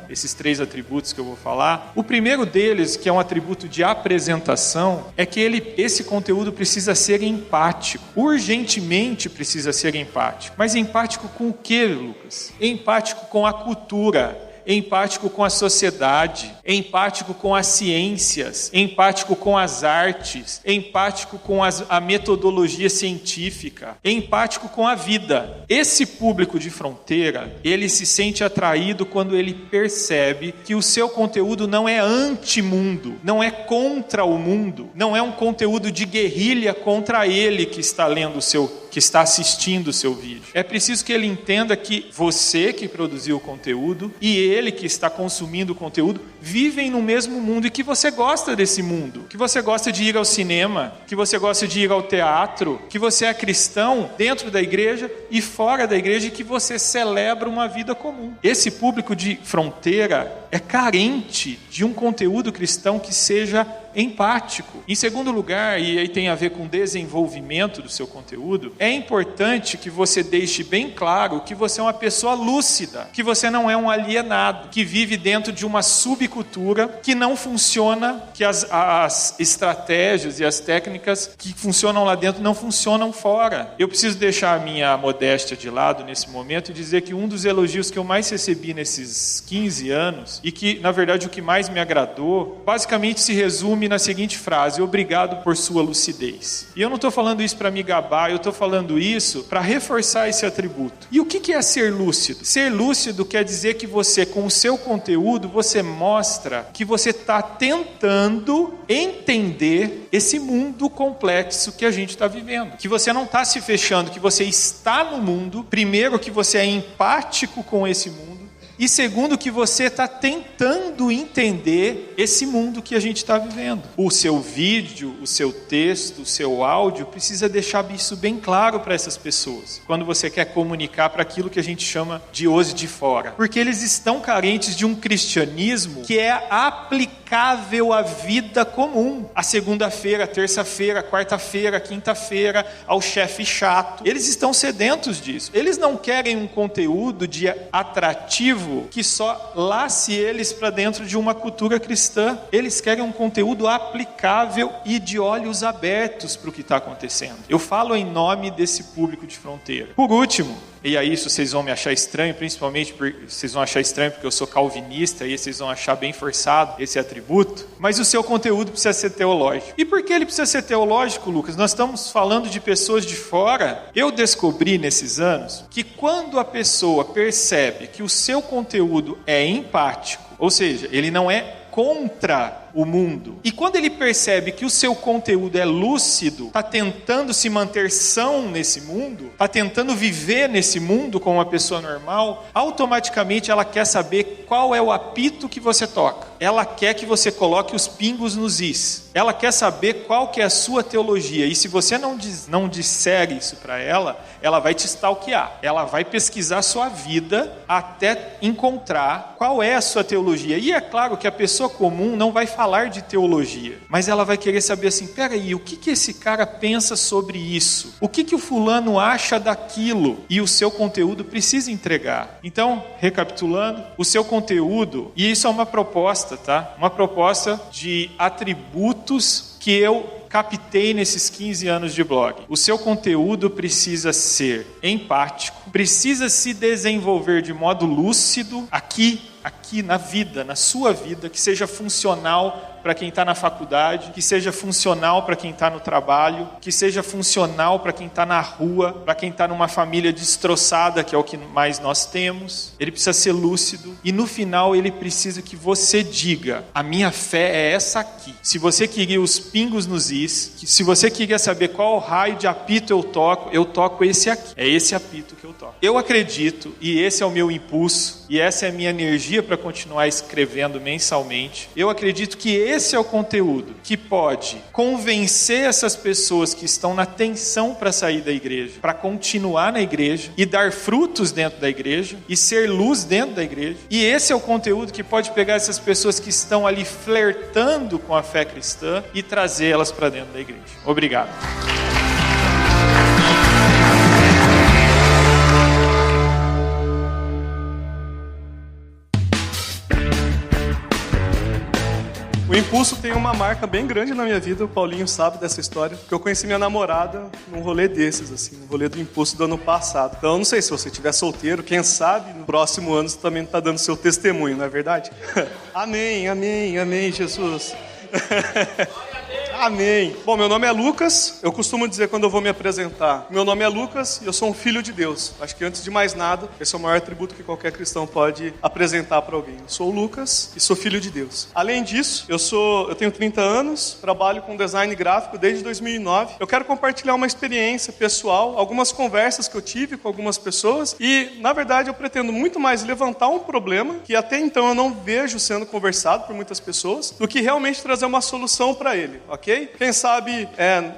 esses 3 atributos que eu vou falar. O primeiro deles, que é um atributo de apresentação, é que esse conteúdo precisa ser empático. Urgentemente precisa ser empático. Mas empático com o quê, Lucas? Empático com a cultura, empático com a sociedade, empático com as ciências, empático com as artes, empático com a metodologia científica, empático com a vida. Esse público de fronteira, ele se sente atraído quando ele percebe que o seu conteúdo não é anti-mundo, não é contra o mundo, não é um conteúdo de guerrilha contra ele que está lendo que está assistindo o seu vídeo. É preciso que ele entenda que você que produziu o conteúdo e ele que está consumindo o conteúdo vivem no mesmo mundo e que você gosta desse mundo, que você gosta de ir ao cinema, que você gosta de ir ao teatro, que você é cristão dentro da igreja e fora da igreja e que você celebra uma vida comum. Esse público de fronteira é carente de um conteúdo cristão que seja empático. Em segundo lugar, e aí tem a ver com o desenvolvimento do seu conteúdo, é importante que você deixe bem claro que você é uma pessoa lúcida, que você não é um alienado, que vive dentro de uma subcultura que não funciona, que as estratégias e as técnicas que funcionam lá dentro não funcionam fora. Eu preciso deixar a minha modéstia de lado nesse momento e dizer que um dos elogios que eu mais recebi nesses 15 anos, e que, na verdade, o que mais me agradou, basicamente se resume resume na seguinte frase: obrigado por sua lucidez. E eu não estou falando isso para me gabar, eu estou falando isso para reforçar esse atributo. E o que é ser lúcido? Ser lúcido quer dizer que você, com o seu conteúdo, você mostra que você está tentando entender esse mundo complexo que a gente está vivendo. Que você não está se fechando, que você está no mundo. Primeiro, que você é empático com esse mundo. E segundo, que você está tentando entender esse mundo que a gente está vivendo. O seu vídeo, o seu texto, o seu áudio precisa deixar isso bem claro para essas pessoas. Quando você quer comunicar para aquilo que a gente chama de os de fora. Porque eles estão carentes de um cristianismo que é aplicável à vida comum. A segunda-feira, a terça-feira, a quarta-feira, a quinta-feira, ao chefe chato. Eles estão sedentos disso. Eles não querem um conteúdo de atrativo que só lace eles para dentro de uma cultura cristã. Eles querem um conteúdo aplicável e de olhos abertos para o que está acontecendo. Eu falo em nome desse público de Fronteira. Por último, e aí isso vocês vão me achar estranho, principalmente porque vocês vão achar estranho porque eu sou calvinista, e vocês vão achar bem forçado esse atributo, mas o seu conteúdo precisa ser teológico. E por que ele precisa ser teológico, Lucas? Nós estamos falando de pessoas de fora. Eu descobri nesses anos que quando a pessoa percebe que o seu conteúdo é empático, ou seja, ele não é contra o mundo. E quando ele percebe que o seu conteúdo é lúcido, está tentando se manter são nesse mundo, está tentando viver nesse mundo como uma pessoa normal, automaticamente ela quer saber qual é o apito que você toca. Ela quer que você coloque os pingos nos is. Ela quer saber qual que é a sua teologia. E se você não disser isso para ela, ela vai te stalkear. Ela vai pesquisar a sua vida até encontrar qual é a sua teologia. E é claro que a pessoa comum não vai falar de teologia, mas ela vai querer saber assim, peraí, o que esse cara pensa sobre isso? O que o fulano acha daquilo? E o seu conteúdo precisa entregar. Então, recapitulando, o seu conteúdo, e isso é uma proposta, tá? Uma proposta de atributos que eu captei nesses 15 anos de blog. O seu conteúdo precisa ser empático, precisa se desenvolver de modo lúcido aqui na vida, na sua vida, que seja funcional para quem está na faculdade, que seja funcional para quem está no trabalho, que seja funcional para quem está na rua, para quem está numa família destroçada, que é o que mais nós temos. Ele precisa ser lúcido e no final ele precisa que você diga, a minha fé é essa aqui. Se você queria os pingos nos is, se você queria saber qual raio de apito eu toco esse aqui. É esse apito que eu toco. Eu acredito, e esse é o meu impulso, e essa é a minha energia para continuar escrevendo mensalmente. Eu acredito que esse é o conteúdo que pode convencer essas pessoas que estão na tensão para sair da igreja, para continuar na igreja e dar frutos dentro da igreja e ser luz dentro da igreja. E esse é o conteúdo que pode pegar essas pessoas que estão ali flertando com a fé cristã e trazê-las para dentro da igreja. Obrigado. O Impulso tem uma marca bem grande na minha vida, o Paulinho sabe dessa história, porque eu conheci minha namorada num rolê desses, assim, no rolê do Impulso do ano passado. Então, eu não sei se você estiver solteiro, quem sabe no próximo ano você também está dando seu testemunho, não é verdade? Amém, amém, amém, Jesus. Amém. Bom, meu nome é Lucas. Eu costumo dizer quando eu vou me apresentar, meu nome é Lucas e eu sou um filho de Deus. Acho que antes de mais nada, esse é o maior atributo que qualquer cristão pode apresentar para alguém. Eu sou o Lucas e sou filho de Deus. Além disso, eu tenho 30 anos, trabalho com design gráfico desde 2009. Eu quero compartilhar uma experiência pessoal, algumas conversas que eu tive com algumas pessoas e, na verdade, eu pretendo muito mais levantar um problema que até então eu não vejo sendo conversado por muitas pessoas, do que realmente trazer uma solução para ele, ok? Quem sabe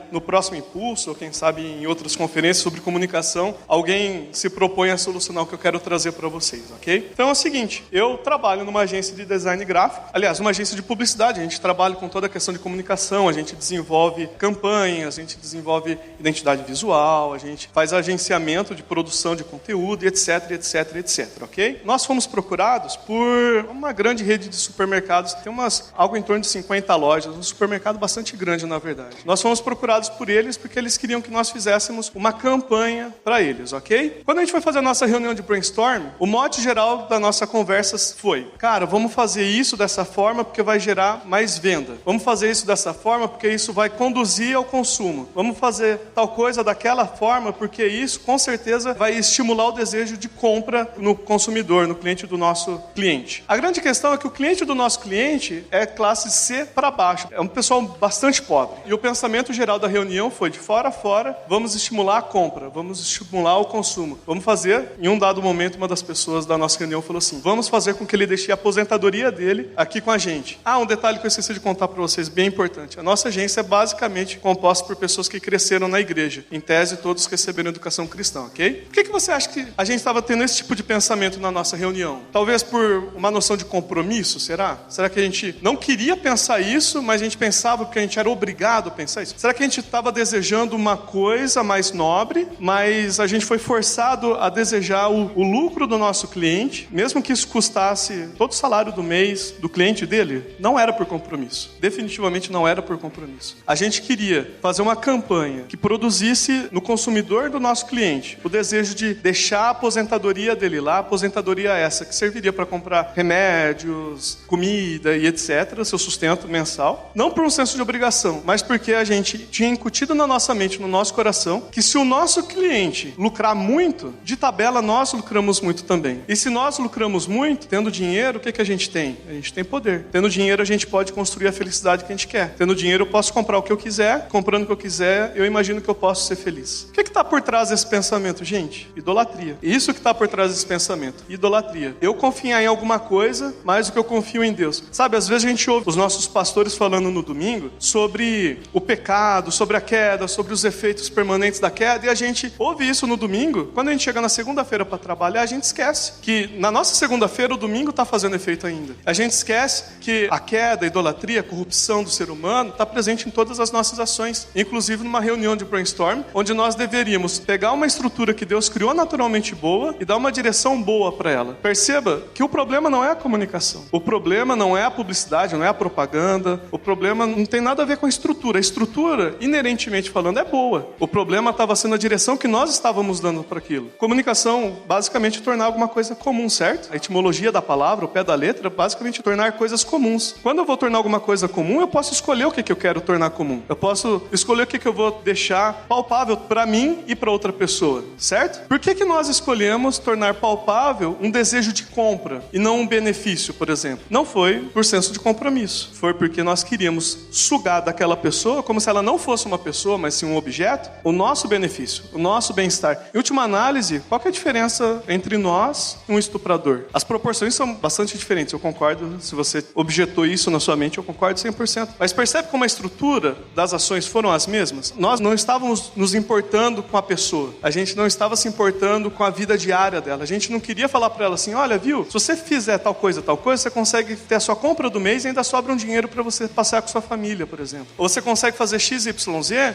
no próximo Impulso, ou quem sabe em outras conferências sobre comunicação, alguém se propõe a solucionar o que eu quero trazer para vocês, ok? Então é o seguinte, eu trabalho numa agência de design gráfico, aliás, uma agência de publicidade, a gente trabalha com toda a questão de comunicação, a gente desenvolve campanhas, a gente desenvolve identidade visual, a gente faz agenciamento de produção de conteúdo, etc, etc, etc, ok? Nós fomos procurados por uma grande rede de supermercados, tem algo em torno de 50 lojas, um supermercado bastante grande, na verdade. Nós fomos procurados por eles porque eles queriam que nós fizéssemos uma campanha para eles, ok? Quando a gente foi fazer a nossa reunião de brainstorm, o mote geral da nossa conversa foi: cara, vamos fazer isso dessa forma porque vai gerar mais venda. Vamos fazer isso dessa forma porque isso vai conduzir ao consumo. Vamos fazer tal coisa daquela forma porque isso, com certeza, vai estimular o desejo de compra no consumidor, no cliente do nosso cliente. A grande questão é que o cliente do nosso cliente é classe C para baixo. É um pessoal bastante pobre. E o pensamento geral da reunião foi: de fora a fora, vamos estimular a compra, vamos estimular o consumo. Vamos fazer, em um dado momento, uma das pessoas da nossa reunião falou assim: vamos fazer com que ele deixe a aposentadoria dele aqui com a gente. Um detalhe que eu esqueci de contar para vocês, bem importante. A nossa agência é basicamente composta por pessoas que cresceram na igreja. Em tese, todos receberam educação cristã, ok? Por que você acha que a gente estava tendo esse tipo de pensamento na nossa reunião? Talvez por uma noção de compromisso, será? Será que a gente não queria pensar isso, mas a gente pensava porque a gente era obrigado a pensar isso? Será que a gente estava desejando uma coisa mais nobre, mas a gente foi forçado a desejar o lucro do nosso cliente, mesmo que isso custasse todo o salário do mês do cliente dele? Não era por compromisso. Definitivamente não era por compromisso. A gente queria fazer uma campanha que produzisse no consumidor do nosso cliente o desejo de deixar a aposentadoria dele lá, a aposentadoria essa que serviria para comprar remédios, comida e etc., seu sustento mensal. Não por um senso de obrigação, mas porque a gente tinha incutido na nossa mente, no nosso coração, que se o nosso cliente lucrar muito, de tabela nós lucramos muito também. E se nós lucramos muito, tendo dinheiro, o que a gente tem? A gente tem poder. Tendo dinheiro, a gente pode construir a felicidade que a gente quer. Tendo dinheiro, eu posso comprar o que eu quiser. Comprando o que eu quiser, eu imagino que eu posso ser feliz. O que está por trás desse pensamento, gente? Idolatria. Isso que está por trás desse pensamento. Idolatria. Eu confiar em alguma coisa mais do que eu confio em Deus. Sabe, às vezes a gente ouve os nossos pastores falando no domingo sobre o pecado, sobre a queda, sobre os efeitos permanentes da queda, e a gente ouve isso no domingo. Quando a gente chega na segunda-feira para trabalhar, a gente esquece que na nossa segunda-feira o domingo está fazendo efeito ainda. A gente esquece que a queda, a idolatria, a corrupção do ser humano está presente em todas as nossas ações, inclusive numa reunião de brainstorm, onde nós deveríamos pegar uma estrutura que Deus criou naturalmente boa e dar uma direção boa para ela. Perceba que o problema não é a comunicação. O problema não é a publicidade, não é a propaganda. O problema não tem nada a ver com a estrutura. A estrutura, inerentemente falando, é boa. O problema estava sendo a direção que nós estávamos dando para aquilo. Comunicação, basicamente, tornar alguma coisa comum, certo? A etimologia da palavra, o pé da letra, basicamente tornar coisas comuns. Quando eu vou tornar alguma coisa comum, eu posso escolher o que eu quero tornar comum. Eu posso escolher o que eu vou deixar palpável para mim e para outra pessoa, certo? Por que nós escolhemos tornar palpável um desejo de compra e não um benefício, por exemplo? Não foi por senso de compromisso. Foi porque nós queríamos sugar daquela pessoa, como se ela não fosse uma pessoa, mas sim um objeto, o nosso benefício, o nosso bem-estar. Em última análise, qual que é a diferença entre nós e um estuprador? As proporções são bastante diferentes, eu concordo. Se você objetou isso na sua mente, eu concordo 100%. Mas percebe como a estrutura das ações foram as mesmas? Nós não estávamos nos importando com a pessoa. A gente não estava se importando com a vida diária dela. A gente não queria falar para ela assim: olha, viu? Se você fizer tal coisa, você consegue ter a sua compra do mês e ainda sobra um dinheiro para você passear com sua família, por exemplo. Ou você consegue fazer XYZ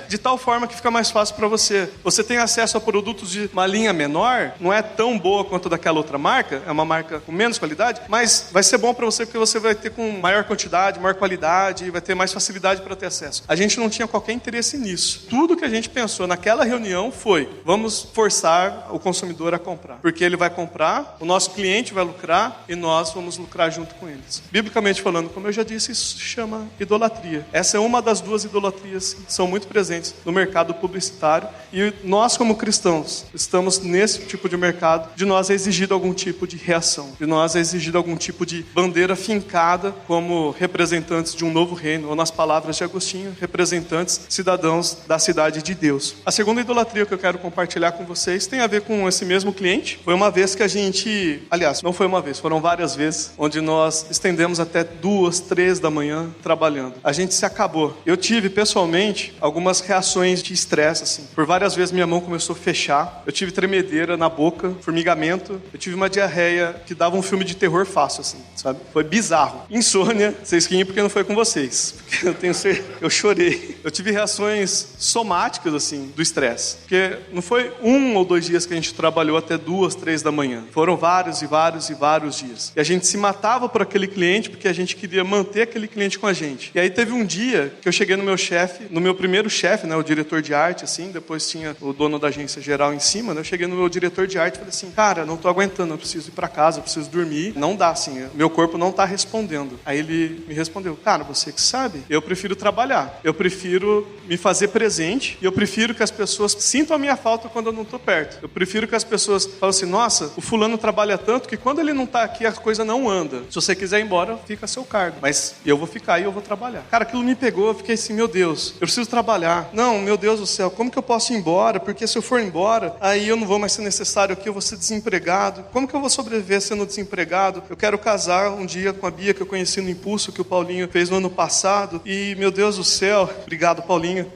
de tal forma que fica mais fácil para você. Você tem acesso a produtos de uma linha menor, não é tão boa quanto daquela outra marca, é uma marca com menos qualidade, mas vai ser bom para você porque você vai ter com maior quantidade, maior qualidade, vai ter mais facilidade para ter acesso. A gente não tinha qualquer interesse nisso. Tudo que a gente pensou naquela reunião foi: vamos forçar o consumidor a comprar. Porque ele vai comprar, o nosso cliente vai lucrar e nós vamos lucrar junto com eles. Biblicamente falando, como eu já disse, isso se chama idolatria. Essa é uma das duas idolatrias que são muito presentes no mercado publicitário, e nós, como cristãos, estamos nesse tipo de mercado. De nós é exigido algum tipo de reação, de nós é exigido algum tipo de bandeira fincada como representantes de um novo reino, ou nas palavras de Agostinho, representantes, cidadãos da cidade de Deus. A segunda idolatria que eu quero compartilhar com vocês tem a ver com esse mesmo cliente. Foi uma vez que a gente, aliás, não foi uma vez, foram várias vezes, onde nós estendemos até 2, 3 da manhã trabalhando. A gente se acabou. Eu tive, pessoalmente, algumas reações de estresse, assim. Por várias vezes minha mão começou a fechar, eu tive tremedeira na boca, formigamento, eu tive uma diarreia que dava um filme de terror fácil, assim, sabe? Foi bizarro. Insônia, vocês riem porque não foi com vocês, porque eu tenho certeza, eu chorei. Eu tive reações somáticas, assim, do estresse. horas. Porque não foi 1 ou 2 dias que a gente trabalhou até 2, 3 da manhã. Foram vários e vários e vários dias. E a gente se matava por aquele cliente porque a gente queria manter aquele cliente com a gente. E aí teve um dia que eu cheguei no meu chefe, no meu primeiro chefe, né, o diretor de arte, assim, depois tinha o dono da agência geral em cima, né, eu cheguei no meu diretor de arte e falei assim, cara, não tô aguentando, eu preciso ir pra casa, eu preciso dormir. Não dá, assim, meu corpo não tá respondendo. Aí ele me respondeu, cara, você que sabe, eu prefiro trabalhar, eu prefiro me fazer presente e eu prefiro que as pessoas sintam a minha falta quando eu não tô perto. Eu prefiro que as pessoas falem assim, nossa, o fulano trabalha tanto que quando ele não tá aqui a coisa não anda. Se você quiser ir embora, fica a seu cargo. Mas eu vou ficar e eu vou trabalhar. Cara, aquilo me pegou, eu fiquei assim, meu Deus, eu preciso trabalhar. Não, meu Deus do céu, como que eu posso ir embora? Porque se eu for embora, aí eu não vou mais ser necessário aqui, eu vou ser desempregado. Como que eu vou sobreviver sendo desempregado? Eu quero casar um dia com a Bia que eu conheci no Impulso, que o Paulinho fez no ano passado. E, meu Deus do céu, obrigado, Paulinho.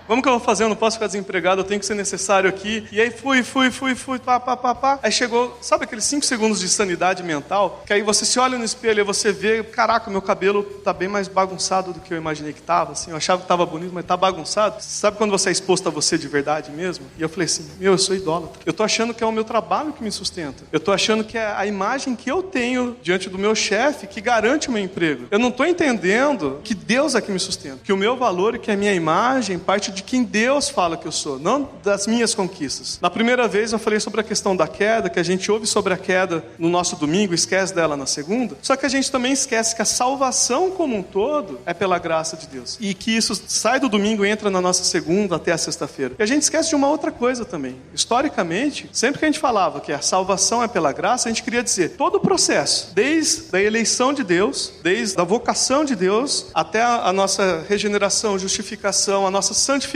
Como que eu vou fazer? Eu não posso ficar desempregado, eu tenho que ser necessário aqui. E aí fui, pá. Aí chegou, sabe aqueles 5 segundos de sanidade mental? Que aí você se olha no espelho e você vê, caraca, meu cabelo tá bem mais bagunçado do que eu imaginei que tava. Assim, eu achava que tava bonito, mas tá bagunçado. Sabe quando você é exposto a você de verdade mesmo? E eu falei assim, eu sou idólatra. Eu tô achando que é o meu trabalho que me sustenta. Eu tô achando que é a imagem que eu tenho diante do meu chefe que garante o meu emprego. Eu não tô entendendo que Deus é que me sustenta. Que o meu valor e que a minha imagem parte de quem Deus fala que eu sou, não das minhas conquistas. Na primeira vez eu falei sobre a questão da queda, que a gente ouve sobre a queda no nosso domingo, esquece dela na segunda, só que a gente também esquece que a salvação como um todo é pela graça de Deus. E que isso sai do domingo e entra na nossa segunda até a sexta-feira. E a gente esquece de uma outra coisa também. Historicamente, sempre que a gente falava que a salvação é pela graça, a gente queria dizer todo o processo, desde a eleição de Deus, desde a vocação de Deus, até a nossa regeneração, justificação, a nossa santificação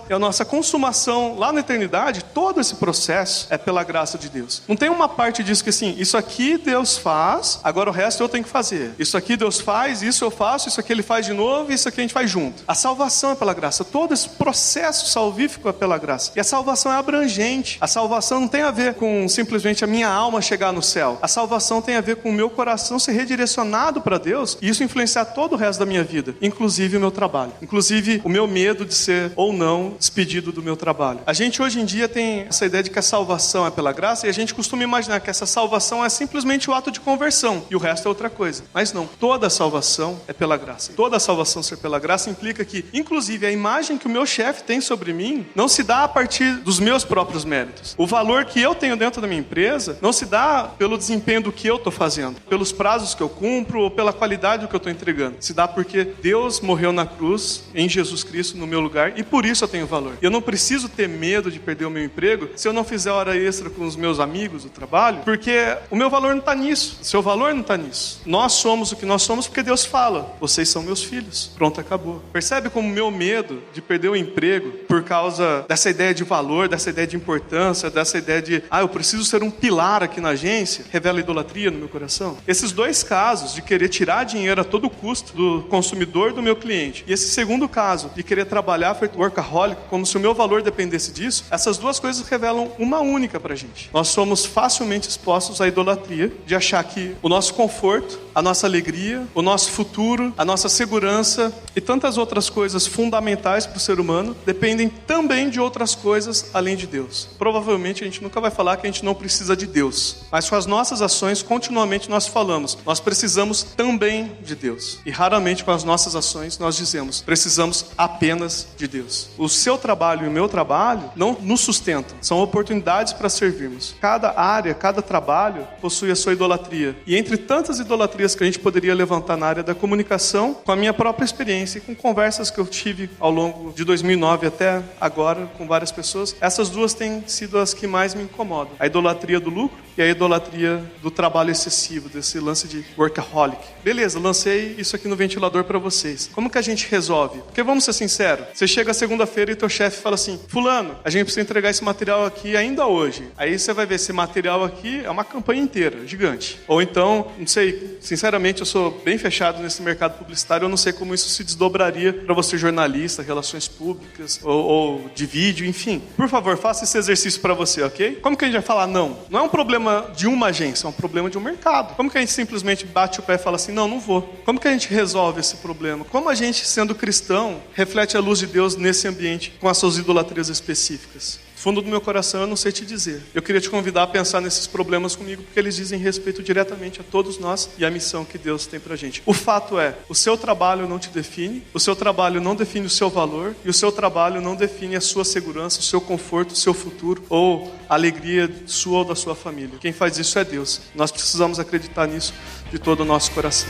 e a nossa consumação lá na eternidade, todo esse processo é pela graça de Deus. Não tem uma parte disso que assim, isso aqui Deus faz, agora o resto eu tenho que fazer. Isso aqui Deus faz, isso eu faço, isso aqui Ele faz de novo, isso aqui a gente faz junto. A salvação é pela graça, todo esse processo salvífico é pela graça. E a salvação é abrangente. A salvação não tem a ver com simplesmente a minha alma chegar no céu. A salvação tem a ver com o meu coração ser redirecionado para Deus e isso influenciar todo o resto da minha vida, inclusive o meu trabalho, inclusive o meu medo de ser ou não despedido do meu trabalho. A gente hoje em dia tem essa ideia de que a salvação é pela graça e a gente costuma imaginar que essa salvação é simplesmente o ato de conversão e o resto é outra coisa. Mas não, toda a salvação é pela graça. Toda a salvação ser pela graça implica que, inclusive, a imagem que o meu chefe tem sobre mim não se dá a partir dos meus próprios méritos. O valor que eu tenho dentro da minha empresa não se dá pelo desempenho do que eu estou fazendo, pelos prazos que eu cumpro ou pela qualidade do que eu estou entregando. Se dá porque Deus morreu na cruz, em Jesus Cristo, no meu lugar, e por isso eu tenho valor. Eu não preciso ter medo de perder o meu emprego se eu não fizer hora extra com os meus amigos do trabalho, porque o meu valor não está nisso. O seu valor não está nisso. Nós somos o que nós somos porque Deus fala, vocês são meus filhos. Pronto, acabou. Percebe como o meu medo de perder o emprego por causa dessa ideia de valor, dessa ideia de importância, dessa ideia de, eu preciso ser um pilar aqui na agência, revela idolatria no meu coração? Esses dois casos de querer tirar dinheiro a todo custo do consumidor do meu cliente e esse segundo caso de querer trabalhar feito workaholic, como se o meu valor dependesse disso, essas duas coisas revelam uma única pra gente. Nós somos facilmente expostos à idolatria de achar que o nosso conforto, a nossa alegria, o nosso futuro, a nossa segurança e tantas outras coisas fundamentais para o ser humano dependem também de outras coisas além de Deus. Provavelmente a gente nunca vai falar que a gente não precisa de Deus, mas com as nossas ações continuamente nós falamos, nós precisamos também de Deus. E raramente com as nossas ações nós dizemos, precisamos apenas de Deus. O seu trabalho e o meu trabalho não nos sustentam, são oportunidades para servirmos. Cada área, cada trabalho possui a sua idolatria. E entre tantas idolatrias que a gente poderia levantar na área da comunicação, com a minha própria experiência e com conversas que eu tive ao longo de 2009 até agora com várias pessoas, essas duas têm sido as que mais me incomodam. A idolatria do lucro e a idolatria do trabalho excessivo, desse lance de workaholic. Beleza, lancei isso aqui no ventilador para vocês. Como que a gente resolve? Porque vamos ser sinceros, você chega segunda-feira e teu chefe fala assim, fulano, a gente precisa entregar esse material aqui ainda hoje. Aí você vai ver, esse material aqui é uma campanha inteira, gigante. Ou então, não sei, sinceramente eu sou bem fechado nesse mercado publicitário, eu não sei como isso se desdobraria para você jornalista, relações públicas, ou de vídeo, enfim. Por favor, faça esse exercício para você, ok? Como que a gente vai falar não? Não é um problema problema de uma agência, é um problema de um mercado. Como que a gente simplesmente bate o pé e fala assim, não vou? Como que a gente resolve esse problema? Como a gente, sendo cristão, reflete a luz de Deus nesse ambiente com as suas idolatrias específicas? Fundo do meu coração, eu não sei te dizer. Eu queria te convidar a pensar nesses problemas comigo, porque eles dizem respeito diretamente a todos nós e a missão que Deus tem pra gente. O fato é, o seu trabalho não te define, o seu trabalho não define o seu valor, e o seu trabalho não define a sua segurança, o seu conforto, o seu futuro, ou a alegria sua ou da sua família. Quem faz isso é Deus. Nós precisamos acreditar nisso de todo o nosso coração.